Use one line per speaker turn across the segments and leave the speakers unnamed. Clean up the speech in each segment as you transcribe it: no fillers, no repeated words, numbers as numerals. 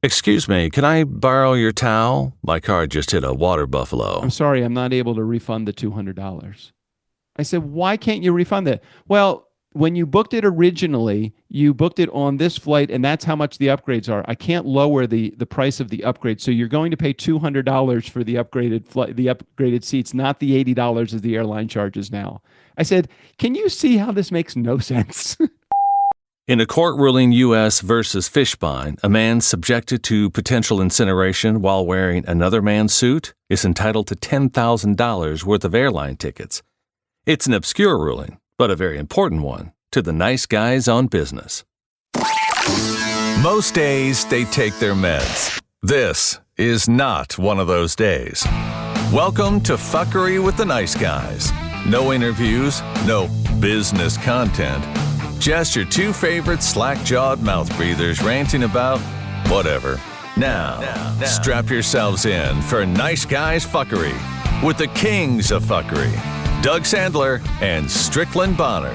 Excuse me, can I borrow your towel? My car just hit a water buffalo.
I'm sorry, I'm not able to refund the $200. I said, why can't you refund it? Well, when you booked it originally, you booked it on this flight, and that's how much the upgrades are. I can't lower the price of the upgrade, so you're going to pay $200 for the upgraded flight, the upgraded seats, not the $80 as the airline charges now. I said, can you see how this makes no sense?
In a court ruling U.S. versus Fishbein, a man subjected to potential incineration while wearing another man's suit is entitled to $10,000 worth of airline tickets. It's an obscure ruling, but a very important one to the nice guys on business. Most days, they take their meds. This is not one of those days. Welcome to Fuckery with the Nice Guys. No interviews, no business content. Just your two favorite slack-jawed mouth breathers ranting about whatever. Now, strap yourselves in for Nice Guys Fuckery with the kings of fuckery, Doug Sandler and Strickland Bonner.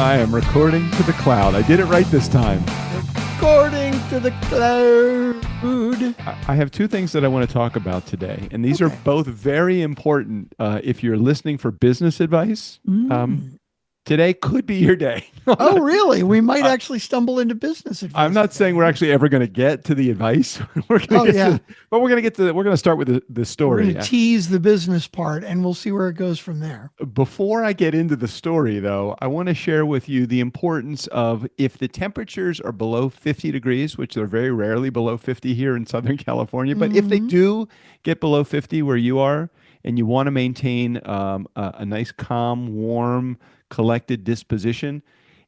I am recording to the cloud. I did it right this time.
Recording to the cloud.
I have two things that I want to talk about today, and these are both very important if you're listening for business advice. Today could be your day.
Oh, really? We might actually stumble into business advice.
I'm not saying we're actually ever going to get to the advice. We're going to start with the story.
We're going to tease the business part, and we'll see where it goes from there.
Before I get into the story, though, I want to share with you the importance of if the temperatures are below 50 degrees, which they're very rarely below 50 here in Southern California, but if they do get below 50 where you are, and you want to maintain a nice, calm, warm, collected disposition,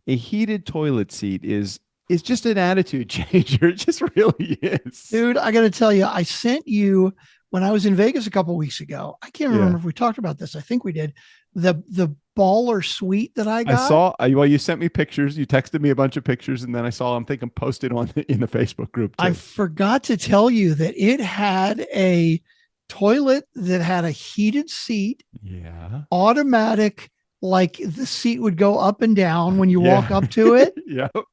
a heated toilet seat is just an attitude changer. It just really is.
Dude, I got to tell you, I sent you when I was in Vegas a couple weeks ago. I can't remember if we talked about this. I think we did. The baller suite that I got.
I saw. Well, you sent me pictures. You texted me a bunch of pictures, and then I saw them. Posted in the Facebook group too.
I forgot to tell you that it had a toilet that had a heated seat.
Yeah.
Automatic. Like the seat would go up and down when you walk up to it.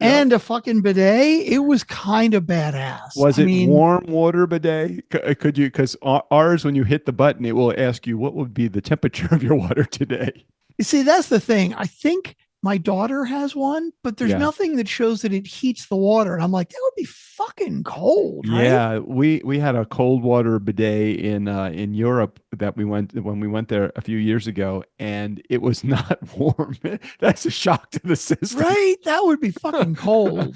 And a fucking bidet. It was kind of badass.
Was it warm water bidet? Could you, because ours, when you hit the button, it will ask you what would be the temperature of your water today.
You see, that's the thing. I think my daughter has one, but there's nothing that shows that it heats the water. And I'm like, that would be fucking cold. Right?
Yeah, we had a cold water bidet in Europe that we went when we went there a few years ago, and it was not warm. That's a shock to the system.
Right? That would be fucking cold.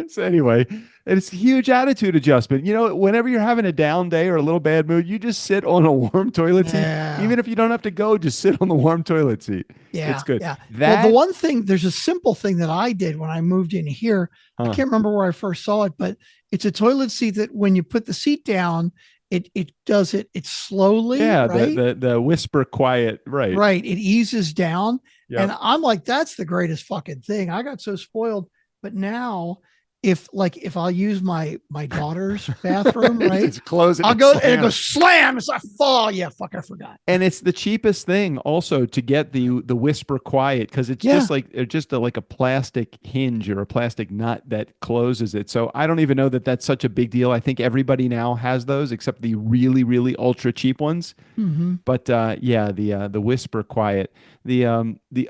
So anyway, it's a huge attitude adjustment. You know, whenever you're having a down day or a little bad mood, you just sit on a warm toilet seat. Even if you don't have to go, just sit on the warm toilet seat.
Yeah.
It's good.
Yeah. Well, the one thing, there's a simple thing that I did when I moved in here. I can't remember where I first saw it, but it's a toilet seat that when you put the seat down, it does it. It's slowly.
Yeah.
Right?
The whisper quiet. Right.
Right. It eases down.
Yep.
And I'm like, that's the greatest fucking thing. I got so spoiled. But now if I'll use my daughter's bathroom, right?
Just close it.
I'll go and it goes slam. It's like fall. Yeah, fuck, I forgot.
And it's the cheapest thing also to get the whisper quiet, because it's just like a plastic hinge or a plastic nut that closes it. So I don't even know that that's such a big deal. I think everybody now has those except the really, really ultra cheap ones.
Mm-hmm.
But the whisper quiet. The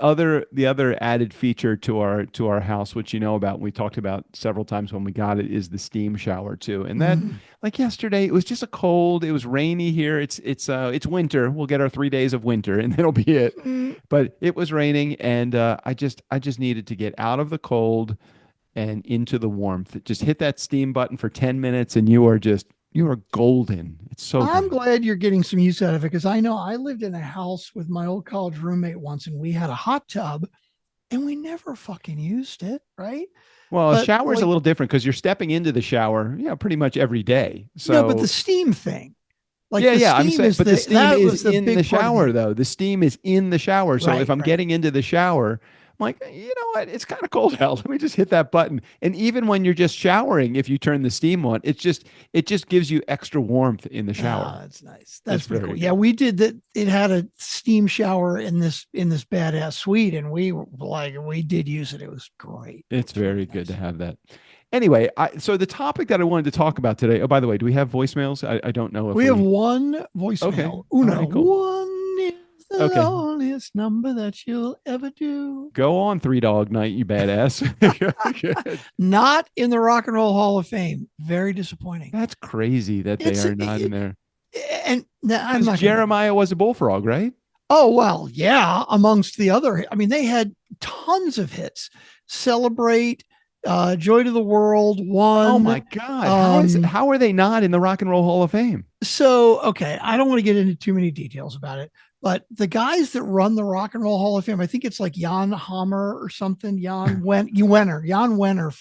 other added feature to our house, which you know about, we talked about several times when we got it, is the steam shower too. And that, like yesterday, it was just it was rainy here. It's winter. We'll get our 3 days of winter and that'll be it. But it was raining, and I just needed to get out of the cold and into the warmth. Just hit that steam button for 10 minutes and you are golden. It's so
I'm
good.
glad you're getting some use out of it, because I know I lived in a house with my old college roommate once, and we had a hot tub and we never fucking used it, right?
Well, a shower is a little different because you're stepping into the shower, pretty much every day. So
no, but the steam thing.
I'm saying, but the steam is in the shower though. The steam is in the shower. So if I'm getting into the shower, like, you know what? It's kind of cold out. Let me just hit that button. And even when you're just showering, if you turn the steam on, it just gives you extra warmth in the shower.
Oh, that's nice. That's pretty
very
cool.
good.
Yeah, we did that. It had a steam shower in this badass suite, and we did use it. It was great.
It's very
really
good
nice.
to have that. Anyway, so the topic that I wanted to talk about today. Oh, by the way, do we have voicemails? I don't know if
We have one voicemail.
Okay.
Uno.
All right, cool.
One is the
Okay.
loneliest number that you'll ever do.
Go on, Three Dog Night, you badass. Good.
Not in the Rock and Roll Hall of Fame. Very disappointing.
That's crazy that they are not in there.
And now, I'm
Because
not
Jeremiah was a bullfrog, right?
Oh, well, yeah. Amongst the other, I mean, they had tons of hits. Celebrate, Joy to the World, One.
Oh my God. How are they not in the Rock and Roll Hall of Fame?
So, okay, I don't want to get into too many details about it, but the guys that run the Rock and Roll Hall of Fame, I think it's like Jan Hammer or something, Jan Wenner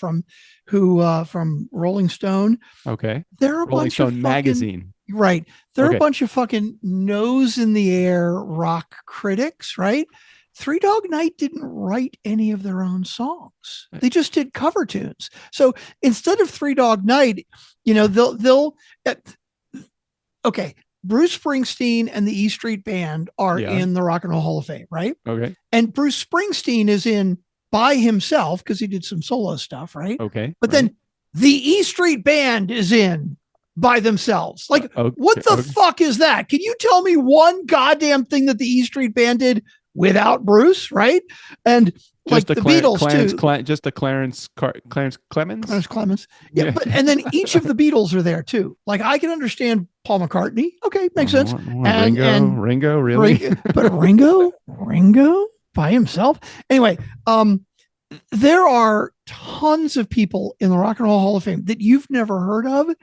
from Rolling Stone.
Okay.
They're a
Rolling
bunch
Stone
of fucking,
magazine.
right. They're
Okay.
a bunch of fucking nose in the air rock critics, right? Three Dog Night didn't write any of their own songs. They just did cover tunes. So instead of Three Dog Night, you know, okay, Bruce Springsteen and the E Street Band are in the Rock and Roll Hall of Fame, right?
Okay.
And Bruce Springsteen is in by himself because he did some solo stuff, right?
Okay.
But then the E Street Band is in by themselves. Like, what the fuck is that? Can you tell me one goddamn thing that the E Street Band did without Bruce, right? And like the Beatles too.
Just a Clarence Clemens.
Clarence Clemens. Yeah, but and then each of the Beatles are there too. Like I can understand Paul McCartney. Okay, makes sense.
And Ringo, really?
But Ringo by himself. Anyway, there are tons of people in the Rock and Roll Hall of Fame that you've never heard of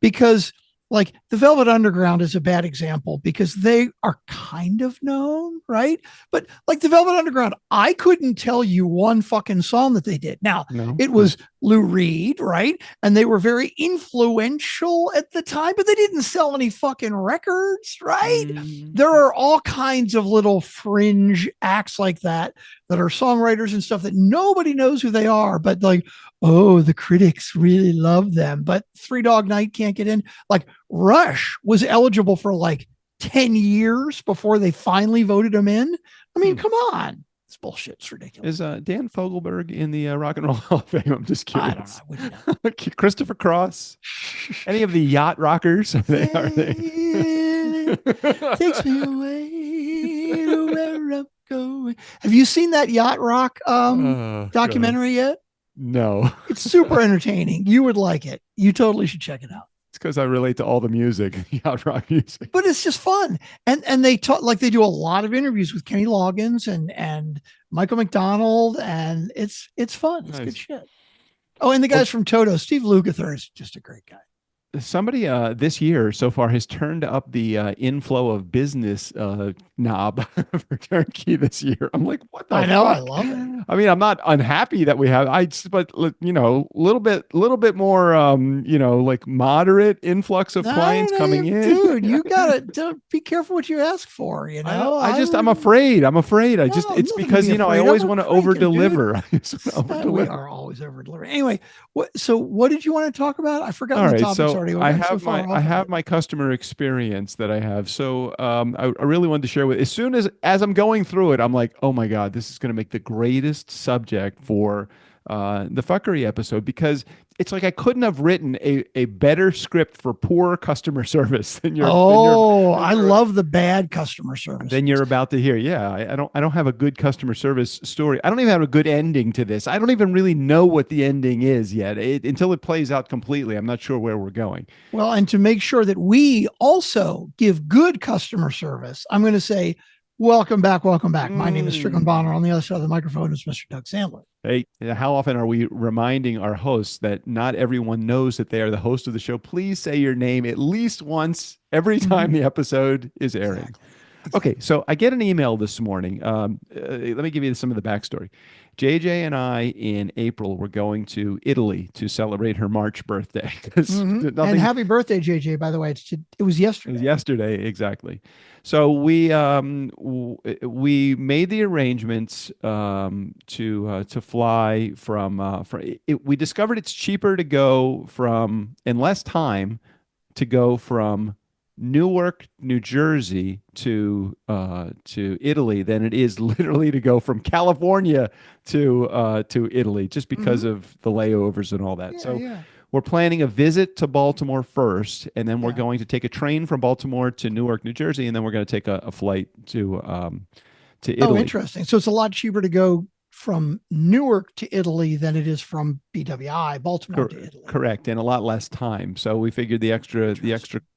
because like the Velvet Underground is a bad example because they are kind of known, right? But like the Velvet Underground, I couldn't tell you one fucking song that they did. Now, it was Lou Reed, right? And they were very influential at the time, but they didn't sell any fucking records, right? There are all kinds of little fringe acts like that are songwriters and stuff that nobody knows who they are, but like, oh, the critics really love them, but Three Dog Night can't get in. Like Rush was eligible for like 10 years before they finally voted him in. I mean, come on. It's bullshit. It's ridiculous.
Is Dan Fogelberg in the Rock and Roll Hall of Fame? I'm just curious.
I don't know. I wouldn't know.
Christopher Cross? Any of the yacht rockers? Are they?
Takes me away to where I'm going. Have you seen that yacht rock documentary yet?
No.
It's super entertaining. You would like it. You totally should check it out.
It's because I relate to all the music, yacht rock music.
But it's just fun. And they talk like they do a lot of interviews with Kenny Loggins and Michael McDonald, and it's fun. It's good shit. Oh, and the guys from Toto, Steve Lukather is just a great guy.
Somebody this year so far has turned up the inflow of business knob for Turnkey this year. I'm like, what the
I know,
fuck?
I love it.
I mean, I'm not unhappy that we have, but you know, little bit more, you know, like moderate influx of clients coming in.
Dude, you gotta be careful what you ask for. You know,
I'm afraid. It's because you know I always want to over deliver.
We are always over delivering. Anyway, what did you want to talk about? I forgot the topics already.
I have my customer experience that I have. So I really wanted to share with as soon as I'm going through it, I'm like, oh my God, this is going to make the greatest subject for the fuckery episode because it's like I couldn't have written a better script for poor customer service than you're.
I love the bad customer service.
Then you're about to hear. Yeah, I don't have a good customer service story. I don't even have a good ending to this. I don't even really know what the ending is yet. Until it plays out completely, I'm not sure where we're going.
Well, and to make sure that we also give good customer service, I'm going to say, welcome back. My name is Strickland Bonner. On the other side of the microphone is Mr. Doug Sandler.
Hey, how often are we reminding our hosts that not everyone knows that they are the host of the show? Please say your name at least once every time the episode is airing.
Exactly.
Okay, so I get an email this morning. Let me give you some of the backstory. JJ and I in April were going to Italy to celebrate her March birthday because
And
nothing.
happy birthday, JJ, by the way. It was
It
yesterday.
was yesterday, exactly. So we made the arrangements to fly from we discovered it's cheaper to go from in less time to go from Newark, New Jersey to Italy than it is literally to go from California to Italy, just because of the layovers and all that.
Yeah,
So
yeah.
we're planning a visit to Baltimore first, and then we're
Yeah.
going to take a train from Baltimore to Newark, New Jersey, and then we're going to take a flight to
Oh,
Italy.
interesting. So it's a lot cheaper to go from Newark to Italy than it is from BWI, Baltimore to Italy.
Correct, and a lot less time. So we figured the extra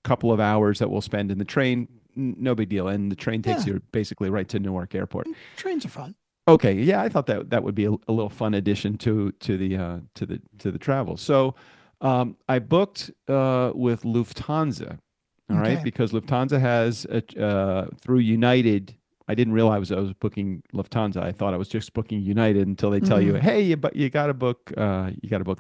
couple of hours that we'll spend in the train, no big deal. And the train takes
Yeah.
you basically right to Newark Airport.
Trains are fun.
Okay, yeah, I thought that would be a little fun addition to the travel. So I booked with Lufthansa. All right,
Okay.
because Lufthansa has through United. I didn't realize I was booking Lufthansa. I thought I was just booking United until they tell you, hey, you got to book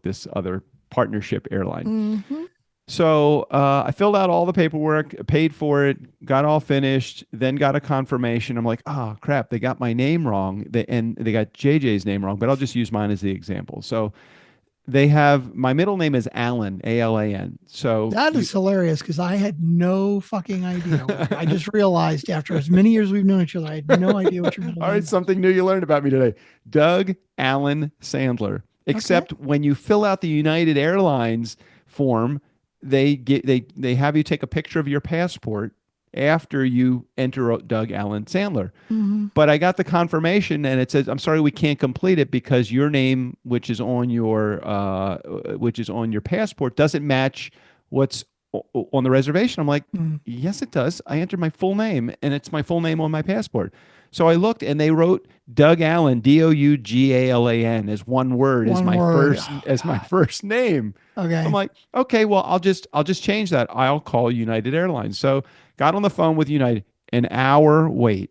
this other partnership airline.
Mhm.
So I filled out all the paperwork, paid for it, got all finished, then got a confirmation. I'm like, oh crap, they got my name wrong, and they got JJ's name wrong. But I'll just use mine as the example. So they have my middle name is Alan, Alan. So
That is hilarious because I had no fucking idea. I just realized after as many years we've known each other, I had no idea what your middle
all
name
right,
was.
something new you learned about me today. Doug Allen Sandler. Except when you fill out the United Airlines form, they have you take a picture of your passport after you enter Doug Allen Sandler.
Mhm.
But I got the confirmation, and it says, "I'm sorry, we can't complete it because your name, which is on your passport, doesn't match what's on the reservation." I'm like,
Mm.
"Yes, it does. I entered my full name, and it's my full name on my passport." So I looked, and they wrote Doug Allen, Douggalan, as one word as
One
my
word.
first name.
Okay.
I'm like, okay, well, I'll just change that. I'll call United Airlines. So got on the phone with United, an hour wait.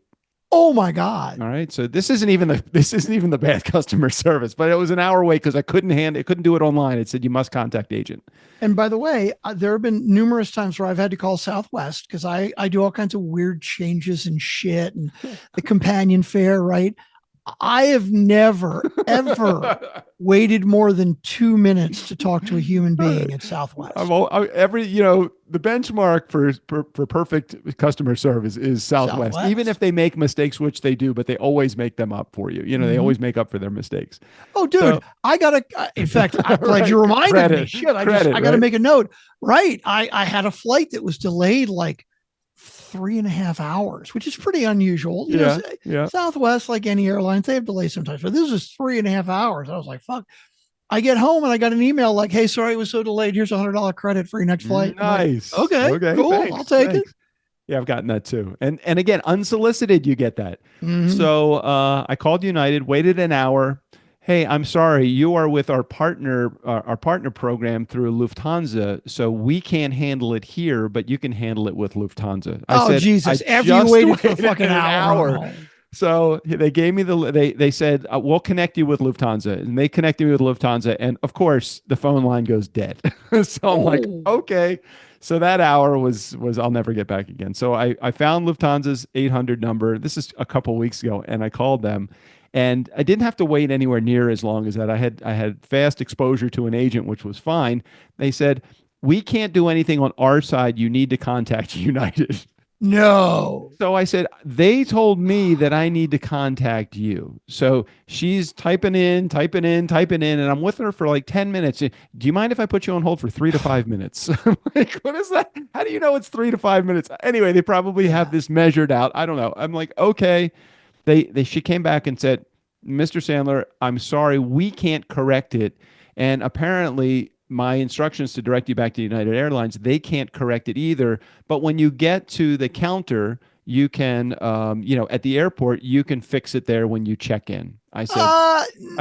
Oh my God.
All right. So this isn't even the bad customer service, but it was an hour wait because I couldn't do it online. It said you must contact agent.
And by the way, there have been numerous times where I've had to call Southwest because I do all kinds of weird changes and shit and the companion fare, right? I have never, ever waited more than 2 minutes to talk to a human being at Southwest.
The benchmark for perfect customer service is Southwest. Even if they make mistakes, which they do, but they always make them up for you. They always make up for their mistakes.
Oh, dude,
So-
I gotta. In fact, I'm glad
Right.
you reminded me.
Credit.
Shit, I
Credit,
gotta
right?
make a note. Right, I had a flight that was delayed like 3.5 hours, which is pretty unusual. You know,
Yeah.
Southwest, like any airlines, they have delays sometimes, but this was 3.5 hours. I was like, fuck. I get home and I got an email like, "Hey, sorry it was so delayed. Here's $100 credit for your next flight." I'm like,
Nice.
okay, cool.
Thanks,
I'll take
thanks. Yeah, I've gotten that too. And again, unsolicited, you get that.
it. Mhm.
So I called United, waited an hour. Hey, I'm sorry, you are with our partner program through Lufthansa, so we can't handle it here, but you can handle it with Lufthansa. I
Oh,
said,
Jesus.
"I
After you
just
waited for a
waited
fucking
an
hour.
So they gave me they said, we'll connect you with Lufthansa, and they connected me with Lufthansa, and of course the phone line goes dead. So I'm like,
Oh.
okay. So that hour was I'll never get back again. So I found Lufthansa's 800 number. This is a couple weeks ago, and I called them, and I didn't have to wait anywhere near as long as that. I had fast exposure to an agent, which was fine. They said, we can't do anything on our side. You need to contact United.
No.
So I said, they told me that I need to contact you. So she's typing in, and I'm with her for like 10 minutes. Do you mind if I put you on hold for 3 to 5 minutes? I'm like, what is that? How do you know it's 3 to 5 minutes? Anyway, they probably have this measured out. I don't know. I'm like, okay. She came back and said, Mr. Sandler, I'm sorry, we can't correct it. And apparently my instructions to direct you back to United Airlines, they can't correct it either. But when you get to the counter, you can, at the airport, you can fix it there when you check in. I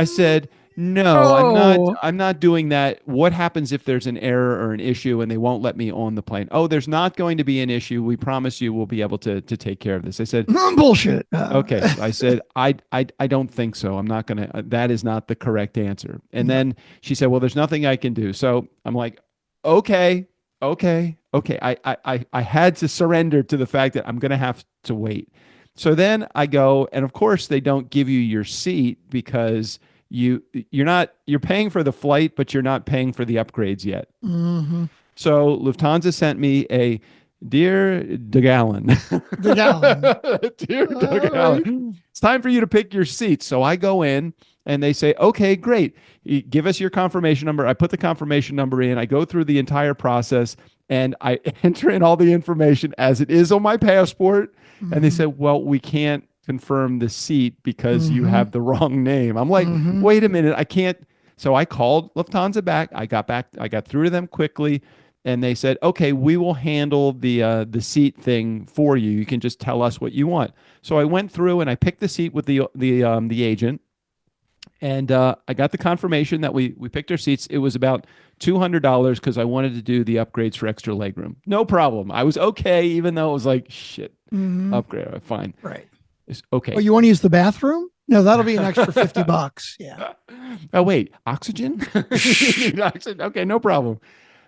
said, No,
Oh.
I'm not doing that. What happens if there's an error or an issue and they won't let me on the plane? Oh, there's not going to be an issue. We promise you we'll be able to take care of this. I said,
Bullshit.
okay. I said, I don't think so. I'm not gonna, that is not the correct answer. And then she said, well, there's nothing I can do. So I'm like, okay, okay. I had to surrender to the fact that I'm gonna have to wait. So then I go, and of course they don't give you your seat because you're paying for the flight, but you're not paying for the upgrades yet.
Mm-hmm.
So Lufthansa sent me a dear De Gallon.
The gallon.
Dear De Gallon. It's time for you to pick your seats. So I go in and they say, okay, great. Give us your confirmation number. I put the confirmation number in. I go through the entire process and I enter in all the information as it is on my passport. And they said, well, we can't confirm the seat because you have the wrong name. I'm like, wait a minute, I can't. So I called Lufthansa back. I got through to them quickly, and they said, okay, we will handle the seat thing for you. You can just tell us what you want. So I went through and I picked the seat with the agent, and I got the confirmation that we picked our seats. It was about $200 because I wanted to do the upgrades for extra legroom. No problem. I was okay, even though it was like shit. Upgrade, fine.
Right.
It's okay.
Oh, you want to use the bathroom? No, that'll be an extra $50. Yeah.
Oh, wait, oxygen? You need oxygen? Okay, no problem.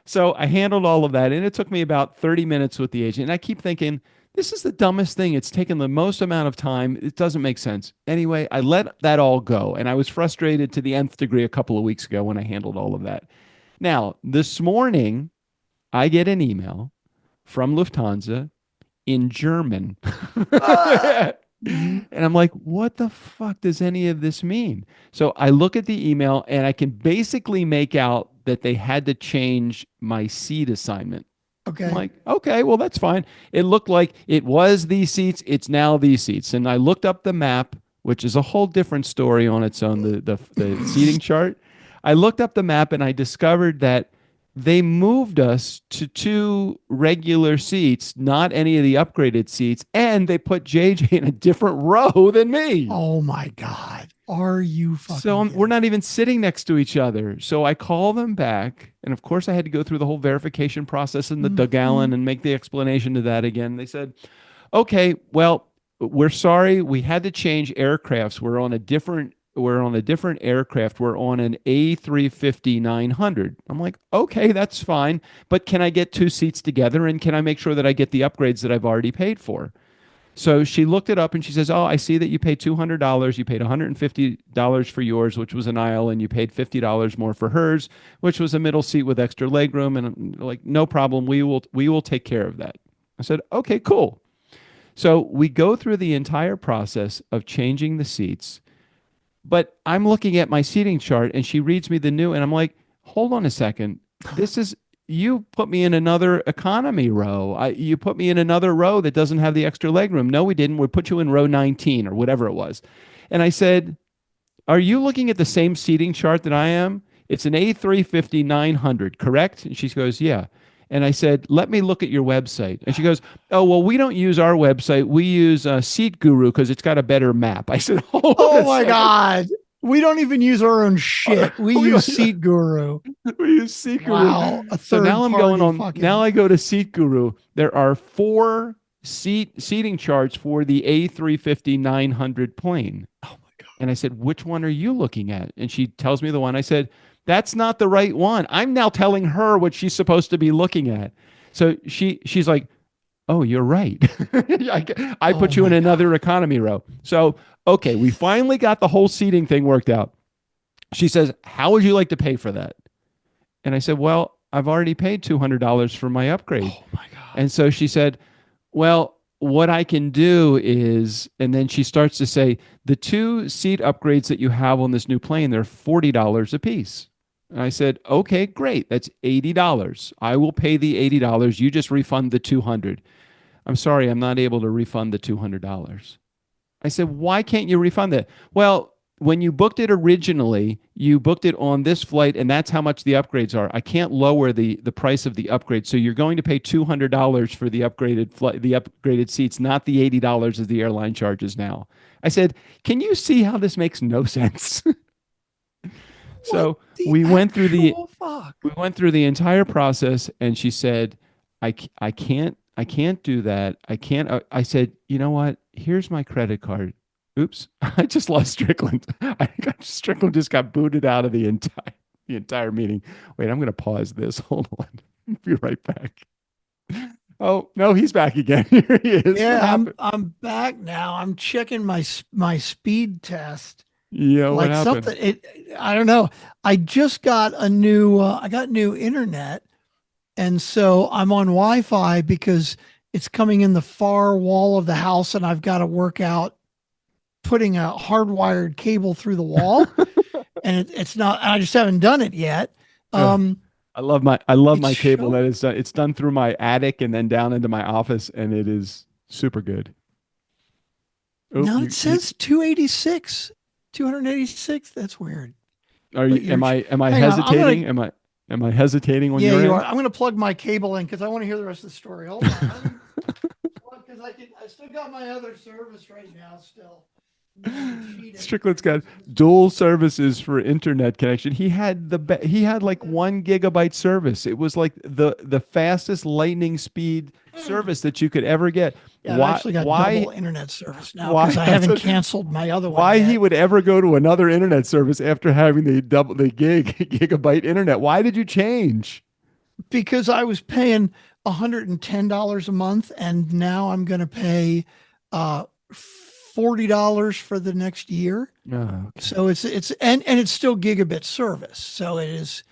So I handled all of that, and it took me about 30 minutes with the agent. And I keep thinking, this is the dumbest thing. It's taken the most amount of time. It doesn't make sense. Anyway, I let that all go, and I was frustrated to the nth degree a couple of weeks ago when I handled all of that. Now, this morning, I get an email from Lufthansa in German. And I'm like, what the fuck does any of this mean? So I look at the email and I can basically make out that they had to change my seat assignment.
Okay.
I'm like, okay, well, that's fine. It looked like it was these seats. It's now these seats. And I looked up the map, which is a whole different story on its own, the seating chart. I looked up the map and I discovered that they moved us to two regular seats, not any of the upgraded seats, and they put JJ in a different row than me.
Oh my God. Are you fucking
So
kidding?
we're not even sitting next to each other. So I call them back. And of course, I had to go through the whole verification process in the De Gallon and make the explanation to that again. They said, okay, well, we're sorry. We had to change aircrafts. We're on a different aircraft. We're on an A350-900. I'm like, okay, that's fine. But can I get two seats together? And can I make sure that I get the upgrades that I've already paid for? So she looked it up and she says, oh, I see that you paid $200. You paid $150 for yours, which was an aisle, and you paid $50 more for hers, which was a middle seat with extra legroom. And I'm like, no problem. We will take care of that. I said, okay, cool. So we go through the entire process of changing the seats. But I'm looking at my seating chart and she reads me the new, and I'm like, hold on a second. You put me in another economy row. You put me in another row that doesn't have the extra legroom. No, we didn't. We put you in row 19 or whatever it was. And I said, are you looking at the same seating chart that I am? It's an A350-900, correct? And she goes, yeah. And I said, let me look at your website. And she goes, oh, well, we don't use our website. We use Seat Guru because it's got a better map. I said,
oh my God. We don't even use our own shit. We use Seat Guru.
We use Seat Guru.
Wow.
So now I'm going on. Now I go to Seat Guru. There are 4 seating charts for the A350-900 plane.
Oh my God.
And I said, which one are you looking at? And she tells me the one. I said, that's not the right one. I'm now telling her what she's supposed to be looking at. So she's like, oh, you're right. I put you in another economy row. So, okay, we finally got the whole seating thing worked out. She says, how would you like to pay for that? And I said, well, I've already paid $200 for my upgrade.
Oh my God.
And so she said, well, what I can do is, and then she starts to say, the 2 seat upgrades that you have on this new plane, they're $40 a piece. And I said, okay, great. That's $80. I will pay the $80. You just refund the $200. I'm sorry, I'm not able to refund the $200. I said, why can't you refund it? Well, when you booked it originally, you booked it on this flight, and that's how much the upgrades are. I can't lower the price of the upgrade. So you're going to pay $200 for the upgraded seats, not the $80 as the airline charges now. I said, can you see how this makes no sense? So
the
we went through the
actual fuck?
we went through the entire process, and she said, I can't do that. I can't. I said, you know what? Here's my credit card. Oops, I just lost Strickland. Strickland just got booted out of the entire meeting. Wait, I'm going to pause this. Hold on. Be right back. Oh no, he's back again. Here he is. What
Yeah,
happened?
I'm back now. I'm checking my speed test.
Yeah, what
Like
happened?
something I don't know. I just got I got new internet, and so I'm on Wi-Fi because it's coming in the far wall of the house, and I've got to work out putting a hardwired cable through the wall, and it's not. I just haven't done it yet.
Ugh. I love my
It's
cable
show-
that is done. It's done through my attic and then down into my office, and it is super good. Oh,
No, it says 286. That's weird.
are
But
you? Am I
hang on,
hesitating? Am I hesitating on
Yeah,
your
you
end?
are. I'm going to plug my cable in because I want to hear the rest of the story. Hold on. Because I still got my other service right now. Still. Cheating.
Strickland's got dual services for internet connection. He had like 1 gigabyte service. It was like the fastest lightning speed service that you could ever get.
Yeah,
why
I've actually got
why
double internet service now
why
because I
that's
haven't
what-
canceled my other one.
why
yet.
he would ever go to another internet service after having the gigabyte internet? Why did you change?
Because I was paying $110 a month, and now I'm going to pay $40 for the next year.
Oh,
So it's and it's still gigabit service. So it's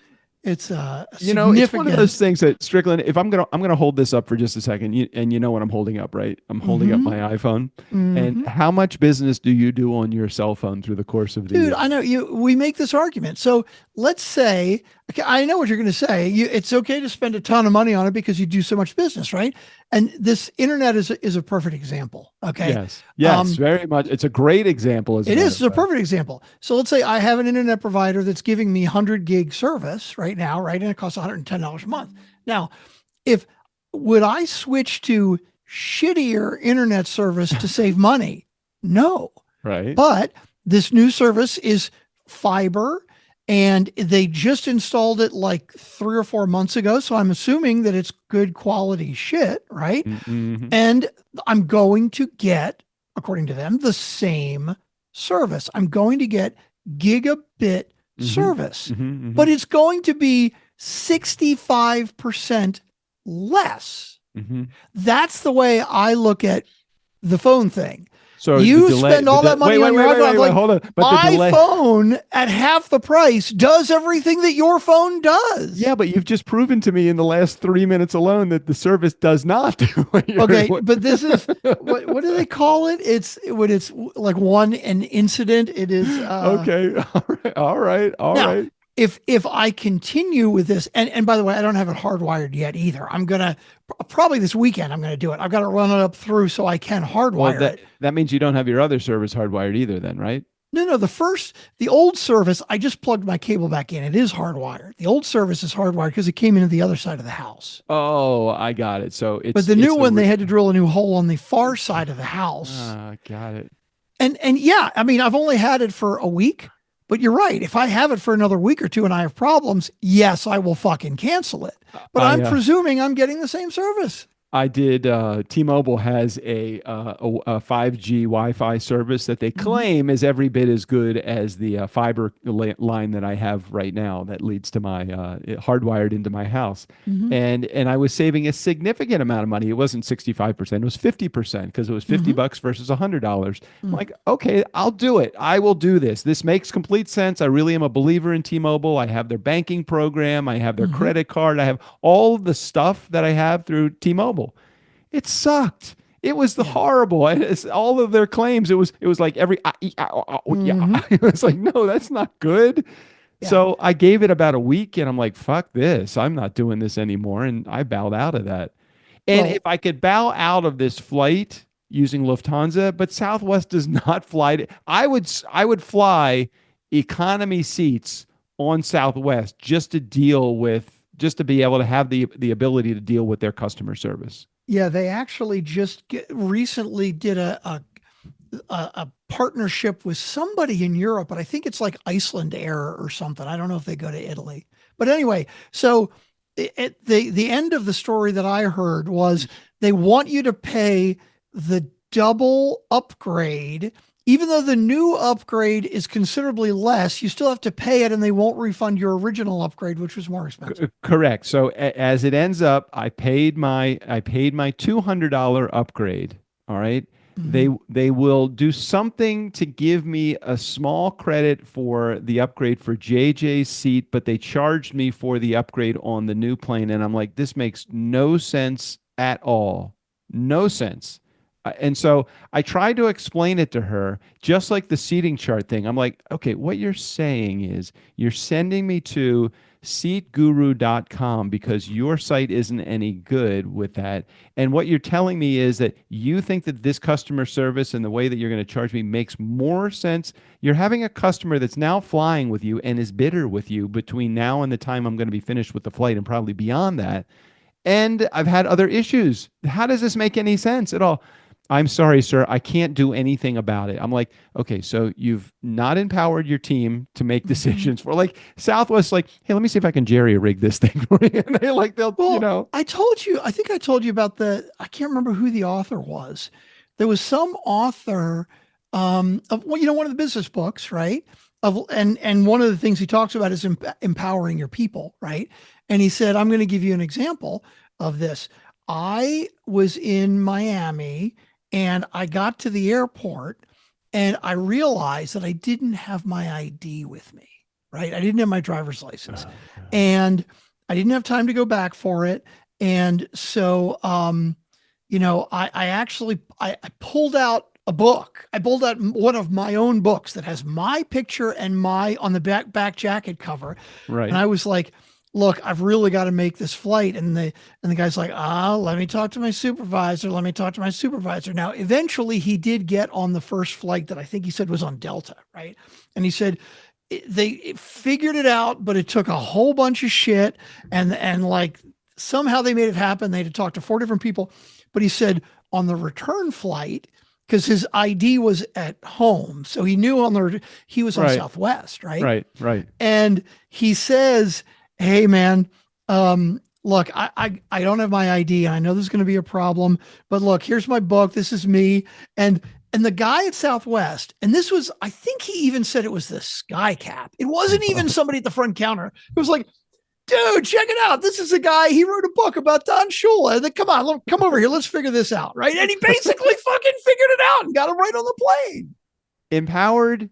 a
you know, it's one of
significant.
those things that Strickland. If I'm gonna hold this up for just a second, and you know what I'm holding up, right? I'm holding up
Mhm.
my iPhone.
Mhm.
And how much business do you do on your cell phone through the course of the
Dude,
year?
I know we make this argument. So let's say, okay, I know what you're going to say. It's okay to spend a ton of money on it because you do so much business, right? And this internet is a perfect example. Okay.
Yes, very much. It's a great example.
It is. It's a perfect example. So let's say I have an internet provider that's giving me 100 gig service right now, right? And it costs $110 a month. Now, would I switch to shittier internet service to save money? No.
Right.
But this new service is fiber, and they just installed it like 3 or 4 months ago. So I'm assuming that it's good quality shit, right?
Mhm.
And I'm going to get, according to them, the same service. I'm going to get gigabit service,
Mhm.
but it's going to be 65% less.
Mhm.
That's the way I look at the phone thing.
So
You
the delay,
spend all that money on your iPhone. I'm like,
hold on. But the
My
delay.
phone at half the price does everything that your phone does.
Yeah, but you've just proven to me in the last 3 minutes alone that the service does not do what you're.
Okay, but this is what do they call it? It's when it's like an incident. It is
Okay. All right.
Now, if I continue with this, and by the way, I don't have it hardwired yet either. I'm gonna probably this weekend. I'm gonna do it. I've got to run it up through so I can hardwire
Well,
it.
that means you don't have your other service hardwired either, then, right?
No, the old service, I just plugged my cable back in. It is hardwired. The old service is hardwired because it came into the other side of the house.
Oh, I got it. So it's.
But the new one, they
re-
had to drill a new hole on the far side of the house.
Ah, got it.
And yeah, I mean, I've only had it for a week, but you're right. If I have it for another week or two and I have problems, yes, I will fucking cancel it. But I'm presuming I'm getting the same service.
I did. T-Mobile has a 5G Wi-Fi service that they claim is every bit as good as the fiber line that I have right now that leads to my hardwired into my house. And I was saving a significant amount of money. It wasn't 65%; it was 50% because it was $50 versus $100. I'm like, okay, I'll do it. I will do this. This makes complete sense. I really am a believer in T-Mobile. I have their banking program. I have their credit card. I have all of the stuff that I have through T-Mobile. It sucked. It was horrible. It's all of their claims. It was like every It was like, no, that's not good.
Yeah.
So I gave it about a week, and I'm like, fuck this. I'm not doing this anymore, and I bowed out of that. And
Well-
if I could bow out of this flight using Lufthansa, but Southwest does not fly. I would fly economy seats on Southwest just to be able to have the ability to deal with their customer service.
Yeah, they actually just recently did a partnership with somebody in Europe, but I think it's like Iceland Air or something. I don't know if they go to Italy, but anyway, so the end of the story that I heard was they want you to pay the double upgrade. Even though the new upgrade is considerably less, you still have to pay it and they won't refund your original upgrade, which was more expensive.
Correct. So as it ends up, I paid my $200 upgrade. All right.
Mhm.
They will do something to give me a small credit for the upgrade for JJ's seat, but they charged me for the upgrade on the new plane, and I'm like, this makes no sense at all. No sense. And so I tried to explain it to her, just like the seating chart thing. I'm like, okay, what you're saying is you're sending me to seatguru.com because your site isn't any good with that. And what you're telling me is that you think that this customer service and the way that you're going to charge me makes more sense. You're having a customer that's now flying with you and is bitter with you between now and the time I'm going to be finished with the flight and probably beyond that. And I've had other issues. How does this make any sense at all? I'm sorry, sir. I can't do anything about it. I'm like, okay, so you've not empowered your team to make decisions for like Southwest, like, hey, let me see if I can jerry rig this thing for you. And they like, they'll,
Well, I think I told you about I can't remember who the author was. There was some author of, well, one of the business books, right? And one of the things he talks about is empowering your people, right? And he said, I'm going to give you an example of this. I was in Miami and I got to the airport and I realized that I didn't have my ID with me, right? I didn't have my driver's license and I didn't have time to go back for it. And so, I actually, I pulled out a book. I pulled out one of my own books that has my picture and my on the back jacket cover.
right.
And I was like, look, I've really got to make this flight. And the guy's like, let me talk to my supervisor. Let me talk to my supervisor. Now, eventually he did get on the first flight that I think he said was on Delta, right? And he said they figured it out, but it took a whole bunch of shit. And like somehow they made it happen. They had to talk to 4 different people. But he said on the return flight, because his ID was at home. So he knew he was on
Right.
Southwest, right?
Right.
And he says, hey man, look, I don't have my ID. I know there's going to be a problem, but look, here's my book. This is me. And the guy at Southwest, and this was, I think he even said it was the Sky Cap. It wasn't even somebody at the front counter. It was like, dude, check it out. This is a guy. He wrote a book about Don Shula. Come on, come over here. Let's figure this out, right? And he basically fucking figured it out and got him right on the plane.
Empowered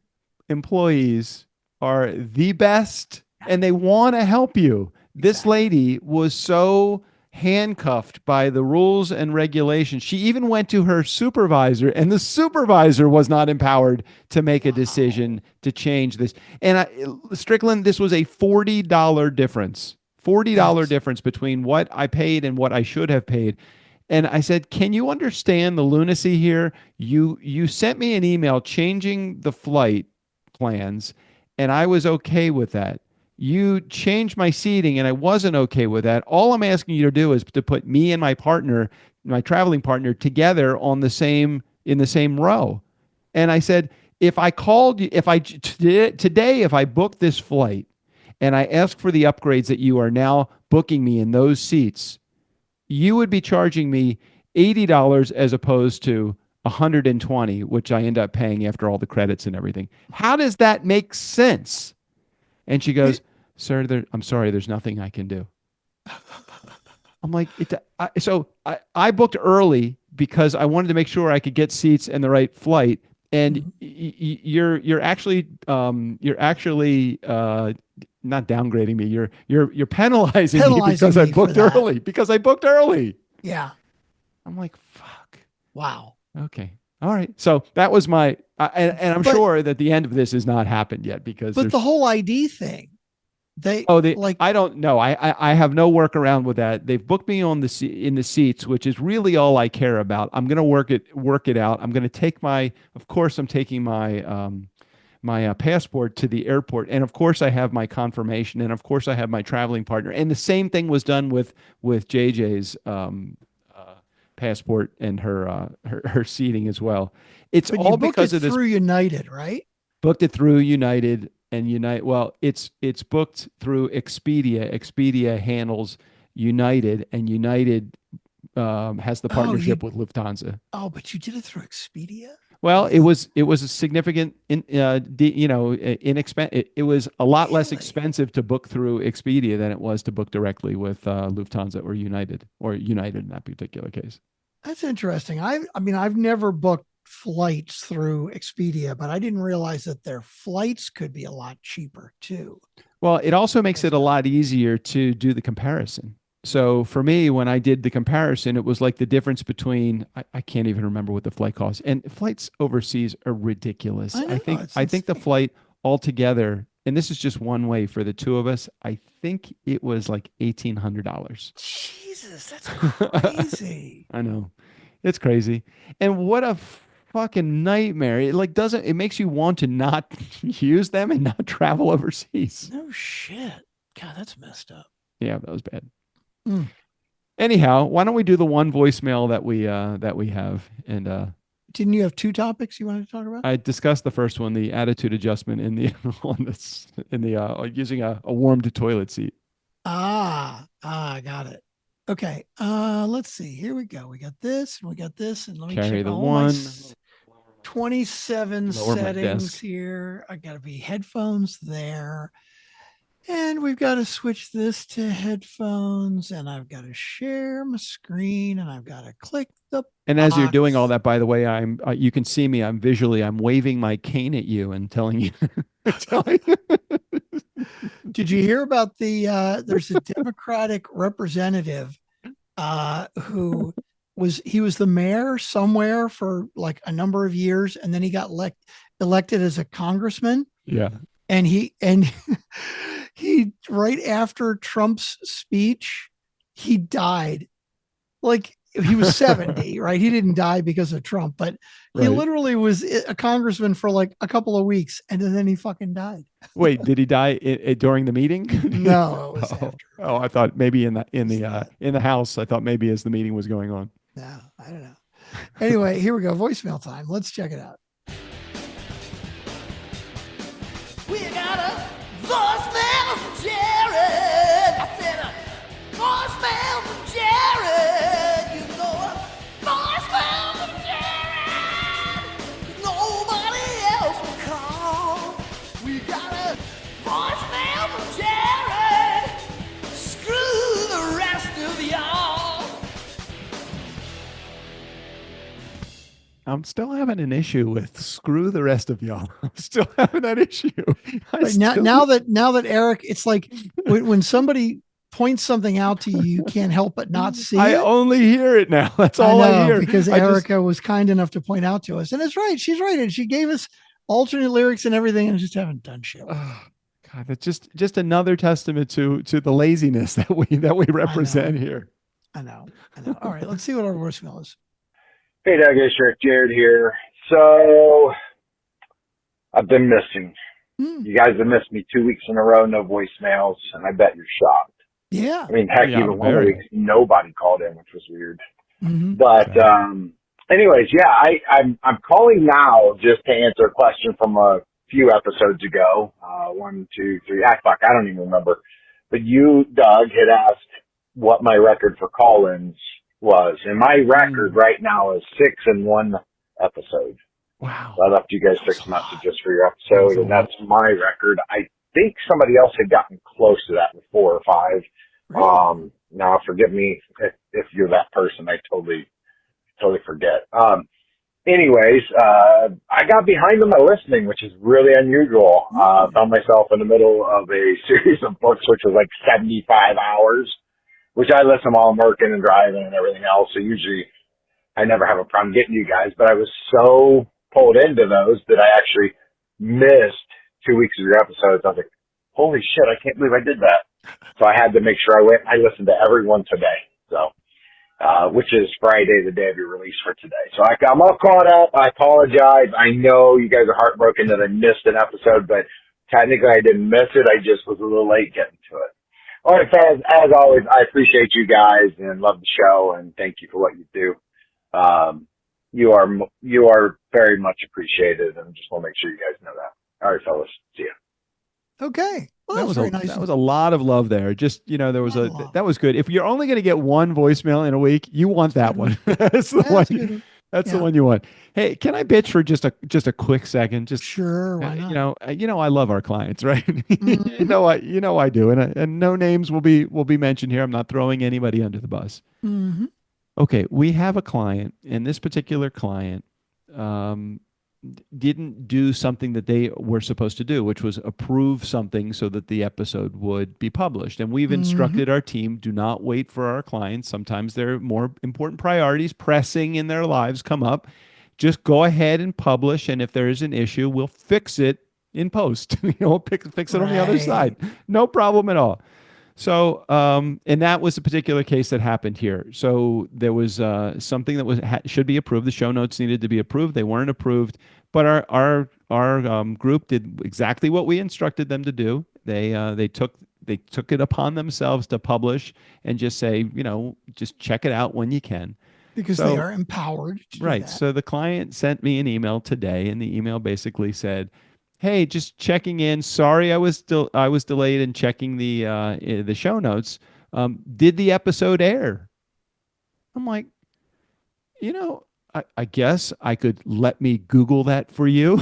employees are the best and they want to help you. This lady was so handcuffed by the rules and regulations. She even went to her supervisor, and the supervisor was not empowered to make a decision to change this. And Strickland, this was a $40 difference. $40 difference between what I paid and what I should have paid. And I said, can you understand the lunacy here? You sent me an email changing the flight plans, and I was okay with that. You changed my seating and I wasn't okay with that. All I'm asking you to do is to put me and my partner, my traveling partner, together in the same row. And I said, if I called you, if I booked this flight and I asked for the upgrades that you are now booking me in those seats, you would be charging me $80 as opposed to $120, which I end up paying after all the credits and everything. How does that make sense? And she goes, sir, I'm sorry, there's nothing I can do. I'm like, I booked early because I wanted to make sure I could get seats and the right flight. And you're actually not downgrading me. You're penalizing me because I booked early. Because I booked early.
Yeah.
I'm like, fuck.
Wow.
Okay. All right. So that was my, and I'm sure that the end of this has not happened yet because.
But the whole ID thing,
I don't know. I have no workaround with that. They've booked me in the seats, which is really all I care about. I'm going to work it out. I'm going to take I'm taking my passport to the airport. And of course I have my confirmation. And of course I have my traveling partner. And the same thing was done with JJ's, passport and her seating as well. It's
But
all
you booked
because
it
of this.
through United, right?
Booked it through United and Unite. Well, it's booked through Expedia. Expedia handles United, and United has the partnership with Lufthansa.
Oh, but you did it through Expedia?
Well, it was a significant, inexpensive. It was a lot less
Really?
expensive to book through Expedia than it was to book directly with Lufthansa or United in that particular case.
That's interesting. I mean, I've never booked flights through Expedia, but I didn't realize that their flights could be a lot cheaper too.
Well, it also makes it a lot easier to do the comparison. So for me, when I did the comparison, it was like the difference between I can't even remember what the flight cost. And flights overseas are ridiculous.
I know,
I think the flight altogether, and this is just one way for the two of us, I think it was like $1,800.
Jesus, that's crazy.
I know. It's crazy. And what a fucking nightmare. It makes you want to not use them and not travel overseas.
No shit. God, that's messed up.
Yeah, that was bad.
Mm.
Anyhow, why don't we do the one voicemail that we have? And
didn't you have two topics you wanted to talk about?
I discussed the first one, the attitude adjustment in the using a warmed toilet seat.
Got it. Okay. Let's see. Here we go. We got this and we got this, and let me
Carry
check
the
all
one.
27
Lower my
settings
desk.
here. I got to be headphones there. And we've got to switch this to headphones, and I've got to share my screen, and I've got to click the
And as you're doing all
box.
that, by the way, you can see me. I'm waving my cane at you and telling you.
Did you hear about there's a Democratic representative who was the mayor somewhere for like a number of years, and then he got elected as a congressman.
Yeah.
And he right after Trump's speech, he died. Like he was 70, right? He didn't die because of Trump, but he
Right.
literally was a congressman for like a couple of weeks, and then he fucking died.
Wait, did he die during the meeting?
No, it was after.
Oh, I thought maybe in the house. I thought maybe as the meeting was going on.
No, I don't know. Anyway, here we go. Voicemail time. Let's check it out.
We got a voicemail from Jared. I said a voicemail from Jared. You know a voicemail from Jared. Nobody else will call. We got a voicemail from Jared. Screw the rest of y'all.
I'm still having an issue with screw the rest of y'all. I'm still having that issue.
Right, now that Eric, it's like when somebody points something out to you, you can't help but not see
I
it.
only hear it now. That's all I hear.
Because
I just-
Erica was kind enough to point out to us, and it's right. She's right, and she gave us alternate lyrics and everything, and just haven't done shit.
Oh, God, that's just another testament to the laziness that we represent here.
I know. All right, let's see what our voicemail is.
Hey, Doug, it's Rick. Jared here. So, I've been missing. You guys have missed me 2 weeks in a row, no voicemails, and I bet you're shocked.
Yeah.
I mean, heck,
Yeah,
even one of the
very.
weeks, nobody called in, which was weird.
Mhm.
But, anyways, yeah, I'm calling now just to answer a question from a few episodes ago. 1, 2, 3, fuck, I don't even remember. But you, Doug, had asked what my record for call-ins was. And my record right now is 6 in one episode.
Wow.
So I left you guys 6 messages for your episode, and that's my record. I think somebody else had gotten close to that with 4 or 5.
Really?
Now forgive me if you're that person. I totally forget. Anyways, I got behind on my listening, which is really unusual. Found myself in the middle of a series of books, which was like 75 hours, which I listen while I'm working and driving and everything else. So usually I never have a problem getting you guys, but I was so pulled into those that I actually missed 2 weeks of your episodes. I was like, holy shit, I can't believe I did that. So I had to make sure I listened to every one today. So, which is Friday, the day of your release for today. So I'm all caught up. I apologize. I know you guys are heartbroken that I missed an episode, but technically I didn't miss it. I just was a little late getting to it. All right, fellas, as always, I appreciate you guys and love the show, and thank you for what you do. You are very much appreciated, and just want to make sure you guys know that. All right, fellas. See ya.
Okay. Well,
That
that's
was
very
a
nice.
that was a lot of love there. Just, there was
Lot of love.
that was good. If you're only going to get one voicemail in a week, you want that one. That's the one.
That's a good one.
That's the
Yeah.
one you want. Hey, can I bitch for just a quick second? Just
Sure. Why not?
I love our clients, right?
Mhm.
I do, and no names will be mentioned here. I'm not throwing anybody under the bus.
Mhm.
Okay, we have a client, and this particular client didn't do something that they were supposed to do, which was approve something so that the episode would be published. And we've
Mhm.
instructed our team, do not wait for our clients. Sometimes there are more important priorities pressing in their lives come up. Just go ahead and publish. And if there is an issue, we'll fix it in post. Fix it on the other
Right.
side. No problem at all. So, and that was a particular case that happened here. So there was something that should be approved. The show notes needed to be approved. They weren't approved, but our group did exactly what we instructed them to do. They took it upon themselves to publish and just say, just check it out when you can.
Because
So-
they are empowered to do
Right.
that.
So the client sent me an email today, and the email basically said, "Hey, just checking in. Sorry, I was delayed in checking the show notes. Did the episode air?" I'm like, I guess I could let me Google that for you.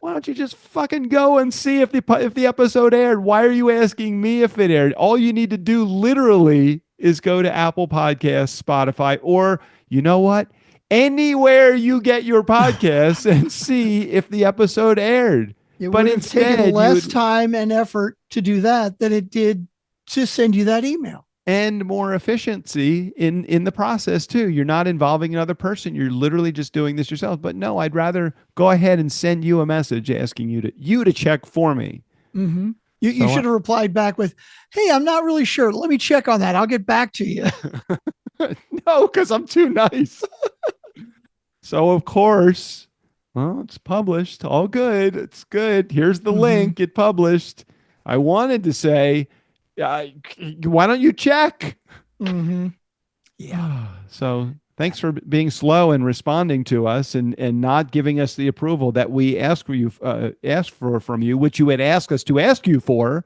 Why don't you just fucking go and see if the episode aired? Why are you asking me if it aired? All you need to do literally is go to Apple Podcasts, Spotify, or you know what? Anywhere you get your podcasts and see if the episode aired.
It
But
would have taken
instead,
less time and effort to do that than it did to send you that email.
and more efficiency in the process too. You're not involving another person. You're literally just doing this yourself. But no, I'd rather go ahead and send you a message asking you to check for me.
Mm-hmm. You
So
should have replied back with, "Hey, I'm not really sure. Let me check on that. I'll get back to you."
No, because I'm too nice. So of course, well, it's published. All good. It's good. Here's the
Mhm.
link. It published. I wanted to say, why don't you check?
Mm-hmm. Yeah.
So thanks for being slow and responding to us and not giving us the approval that we asked for from you, which you had asked us to ask you for,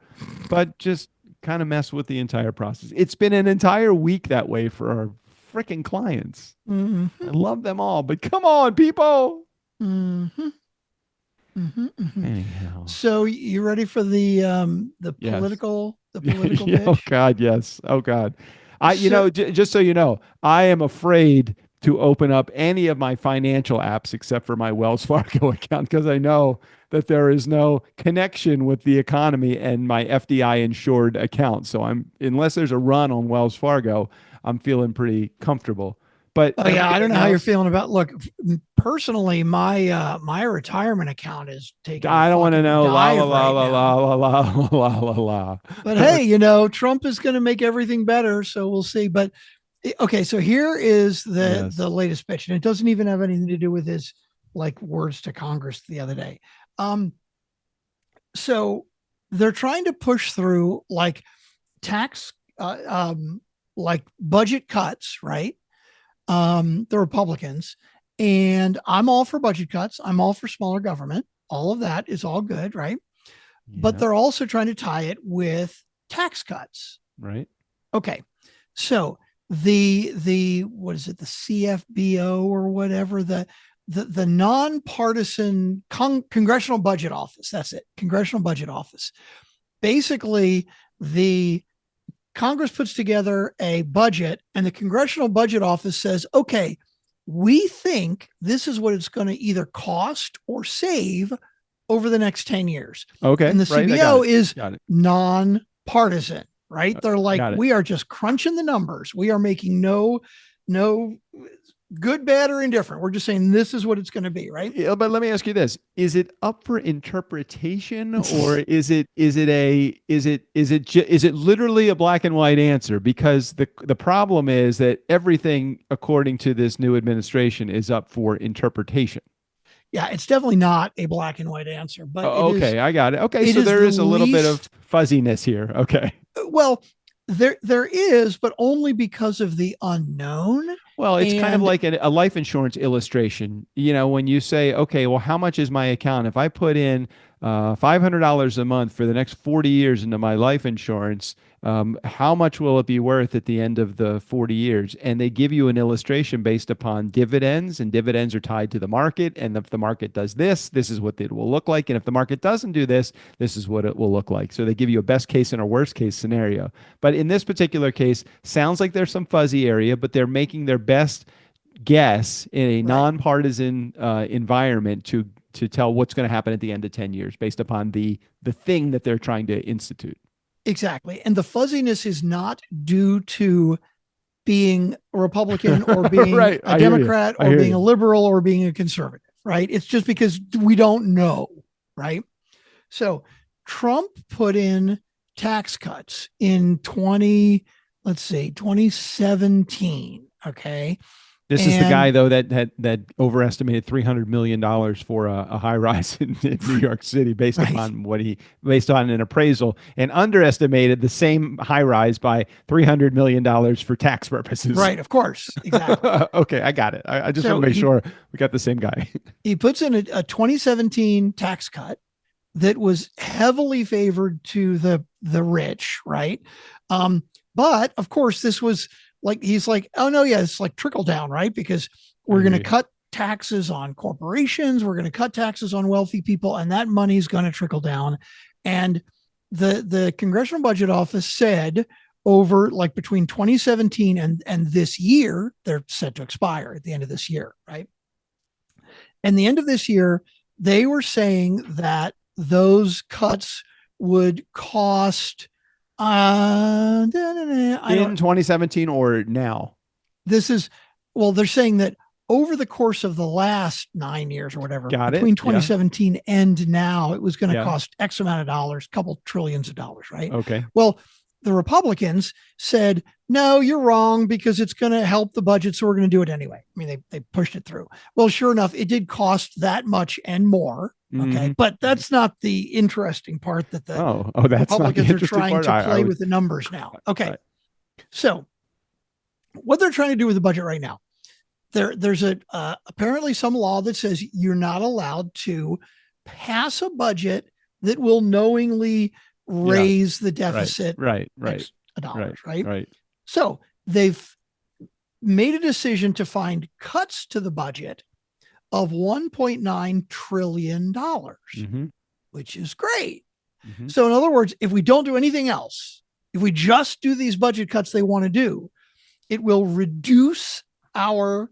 but just kind of mess with the entire process. It's been an entire week that way for our freaking clients.
Mm-hmm.
I love them all, but come on, people.
Mm-hmm. Mm-hmm. Mm-hmm.
Anyhow.
So you ready for the
Yes.
political political
Yeah, oh
bitch?
God, yes. Oh God.
So-
Just so you know, I am afraid to open up any of my financial apps except for my Wells Fargo account because I know that there is no connection with the economy and my FDI insured account. So unless there's a run on Wells Fargo, I'm feeling pretty comfortable. But
Oh yeah, I don't know how you're
else-
feeling about. Look, personally, my retirement account is taking.
I don't want to
fucking
know. La
dive
la
right
la
now.
la la la la la la.
But hey, Trump is going to make everything better, so we'll see. But okay, so here is
Yes.
the latest pitch, and it doesn't even have anything to do with his words to Congress the other day. So they're trying to push through tax, budget cuts, right? The Republicans, and I'm all for budget cuts. I'm all for smaller government. All of that is all good, right? But
Yeah,
they're also trying to tie it with tax cuts.
right.
Okay. So the what is it, the CFBO or whatever, the nonpartisan Congressional Budget Office, that's it, Congressional Budget Office. Basically, the Congress puts together a budget and the Congressional Budget Office says, okay, we think this is what it's going to either cost or save over the next 10 years.
Okay.
And the
right, I got
CBO
it.
is
Got it.
nonpartisan, right? They're like,
got it.
we are just crunching the numbers. We are making no good, bad, or indifferent. We're just saying this is what it's going to be, right?
Yeah, but let me ask you this: is it up for interpretation, or is it literally a black and white answer? Because the problem is that everything, according to this new administration, is up for interpretation.
Yeah, it's definitely not a black and white answer, but
Oh,
it is-
okay, I got it. Okay,
it
so
is
there
the
is a little bit of
least-
fuzziness here. Okay,
well, There is, but only because of the unknown.
Well, it's kind of
And-
like a life insurance illustration. When you say, okay, well, how much is my account? If I put in $500 a month for the next 40 years into my life insurance, how much will it be worth at the end of the 40 years? And they give you an illustration based upon dividends, and dividends are tied to the market. And if the market does this, this is what it will look like. And if the market doesn't do this, this is what it will look like. So they give you a best case and a worst case scenario. But in this particular case, sounds like there's some fuzzy area, but they're making their best guess in a nonpartisan environment to tell what's going to happen at the end of 10 years based upon the thing that they're trying to institute.
Exactly. And the fuzziness is not due to being a Republican or being
Right.
a Democrat or being
you.
a liberal or being a conservative, right? It's just because we don't know, right? So Trump put in tax cuts in 2017. Okay.
This is the
And-
guy though that overestimated $300 million for a high rise in New York City based
Right.
upon based on an appraisal, and underestimated the same high rise by $300 million for tax purposes.
Right. Of course. Exactly.
Okay, I got it. I just
So
want to make
he-
sure we got the same guy.
He puts in a 2017 tax cut that was heavily favored to the rich, right? But of course, this was like, he's like, oh no, yeah, it's like trickle down, right? Because we're going to
agree.
cut taxes on corporations, we're going to cut taxes on wealthy people, and that money is going to trickle down. And the Congressional Budget Office said over like between 2017 and this year, they're set to expire at the end of this year, right? And the end of this year, they were saying that those cuts would cost I
In
don't
2017 or now?
this is well, they're saying that over the course of the last 9 years or whatever,
Got it.
between
Yeah.
2017 and now, it was going to
Yeah.
cost X amount of dollars, couple trillions of dollars, right?
Okay.
Well, the Republicans said, no, you're wrong because it's going to help the budget. So we're going to do it anyway. I mean, they pushed it through. Well, sure enough, it did cost that much and more. Okay.
Mhm.
But that's not the interesting part that the
Oh, that's not the
Republicans are
interesting
trying
part.
to
I
play
was-
with the numbers now. Okay.
Right.
So what they're trying to do with the budget right now, there's apparently some law that says you're not allowed to pass a budget that will knowingly raise the deficit
Right.
X dollars, right?
Right.
So they've made a decision to find cuts to the budget of $1.9 trillion,
Mhm.
which is great.
Mhm.
So in other words, if we don't do anything else, if we just do these budget cuts they want to do, it will reduce our